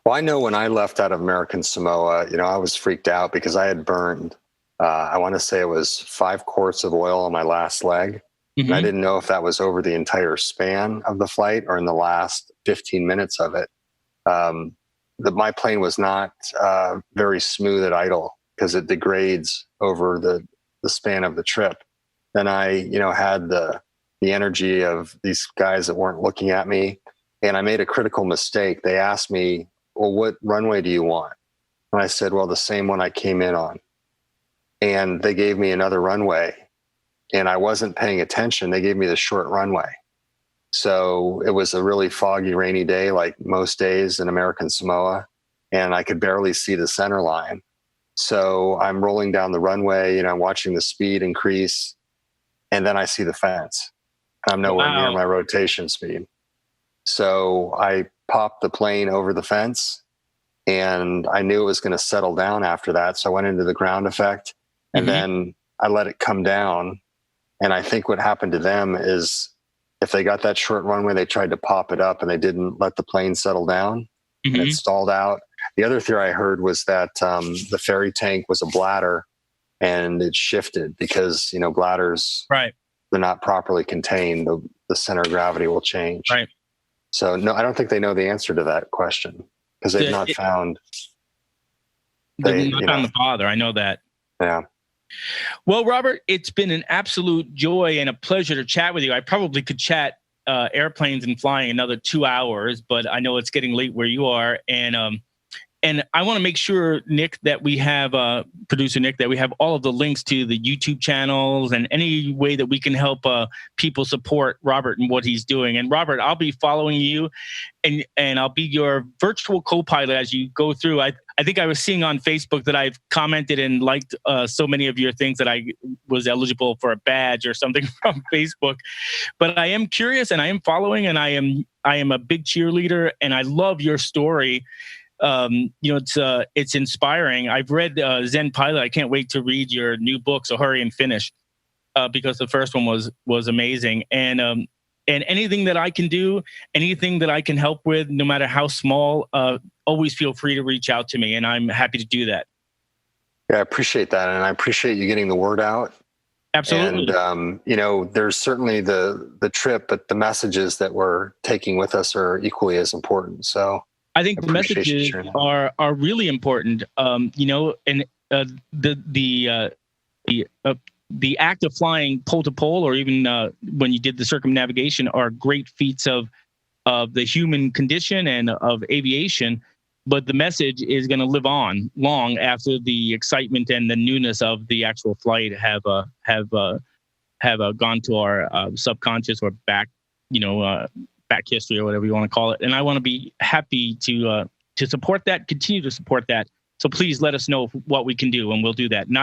Well, I know when I left out of American Samoa, I was freaked out because I had burned, I want to say it was 5 quarts of oil on my last leg. Mm-hmm. And I didn't know if that was over the entire span of the flight or in the last 15 minutes of it. My plane was not very smooth at idle because it degrades over the span of the trip. Then I, had the energy of these guys that weren't looking at me, and I made a critical mistake. They asked me well, what runway do you want? And I said, well, the same one I came in on. And they gave me another runway, and I wasn't paying attention. They gave me the short runway. So it was a really foggy, rainy day, like most days in American Samoa, and I could barely see the center line. So I'm rolling down the runway, I'm watching the speed increase, and then I see the fence. I'm nowhere near my rotation speed. So I popped the plane over the fence, and I knew it was going to settle down after that. So I went into the ground effect, and then I let it come down. And I think what happened to them is if they got that short runway, they tried to pop it up and they didn't let the plane settle down, and it stalled out. The other theory I heard was that the ferry tank was a bladder, and it shifted because, bladders, right, they're not properly contained. The center of gravity will change. Right. So no, I don't think they know the answer to that question because they've not found. They've not found the bother. I know that. Yeah. Well, Robert, it's been an absolute joy and a pleasure to chat with you. I probably could chat airplanes and flying another 2 hours, but I know it's getting late where you are. And I want to make sure, Nick, that we have, producer Nick, that we have all of the links to the YouTube channels and any way that we can help people support Robert and what he's doing. And Robert, I'll be following you, and I'll be your virtual co-pilot as you go through. I think I was seeing on Facebook that I've commented and liked so many of your things that I was eligible for a badge or something from Facebook. But I am curious, and I am following, and I am a big cheerleader, and I love your story. It's inspiring. I've read Zen Pilot. I can't wait to read your new book, so hurry and finish, because the first one was amazing. And anything that I can do, anything that I can help with, no matter how small, always feel free to reach out to me, and I'm happy to do that. Yeah, I appreciate that, and I appreciate you getting the word out. Absolutely. And there's certainly the trip, but the messages that we're taking with us are equally as important. So I think the messages are really important. And the act of flying pole to pole, or even when you did the circumnavigation, are great feats of the human condition and of aviation. But the message is going to live on long after the excitement and the newness of the actual flight have gone to our subconscious or back history, or whatever you want to call it. And I want to be happy to support that, continue to support that. So please let us know what we can do, and we'll do that. And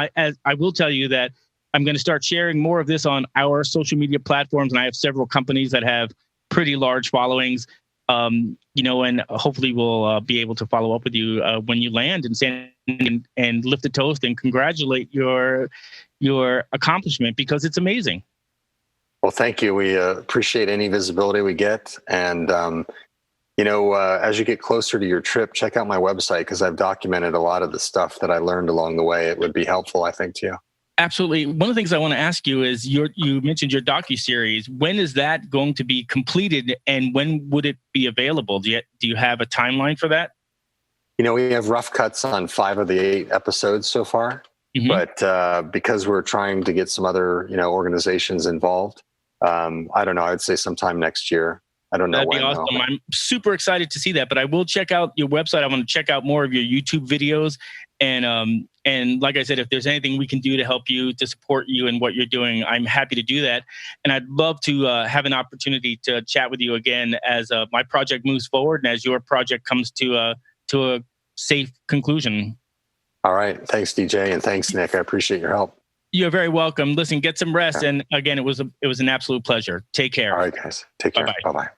I will tell you that I'm going to start sharing more of this on our social media platforms, and I have several companies that have pretty large followings. And hopefully we'll be able to follow up with you when you land and lift a toast and congratulate your accomplishment, because it's amazing. Well, thank you. We appreciate any visibility we get. And, as you get closer to your trip, check out my website, because I've documented a lot of the stuff that I learned along the way. It would be helpful, I think, to you. Absolutely. One of the things I want to ask you is you mentioned your docuseries. When is that going to be completed, and when would it be available? Do you have a timeline for that? We have rough cuts on 5 of the 8 episodes so far, but because we're trying to get some other, organizations involved, I don't know. I'd say sometime next year. I don't know. That'd be awesome. No. I'm super excited to see that, but I will check out your website. I want to check out more of your YouTube videos. And like I said, if there's anything we can do to help you, to support you in what you're doing, I'm happy to do that. And I'd love to have an opportunity to chat with you again as my project moves forward and as your project comes to a safe conclusion. All right. Thanks, DJ. And thanks, Nick. I appreciate your help. You're very welcome. Listen, get some rest. And again, it was an absolute pleasure. Take care. All right, guys. Take care. Bye-bye. Bye-bye.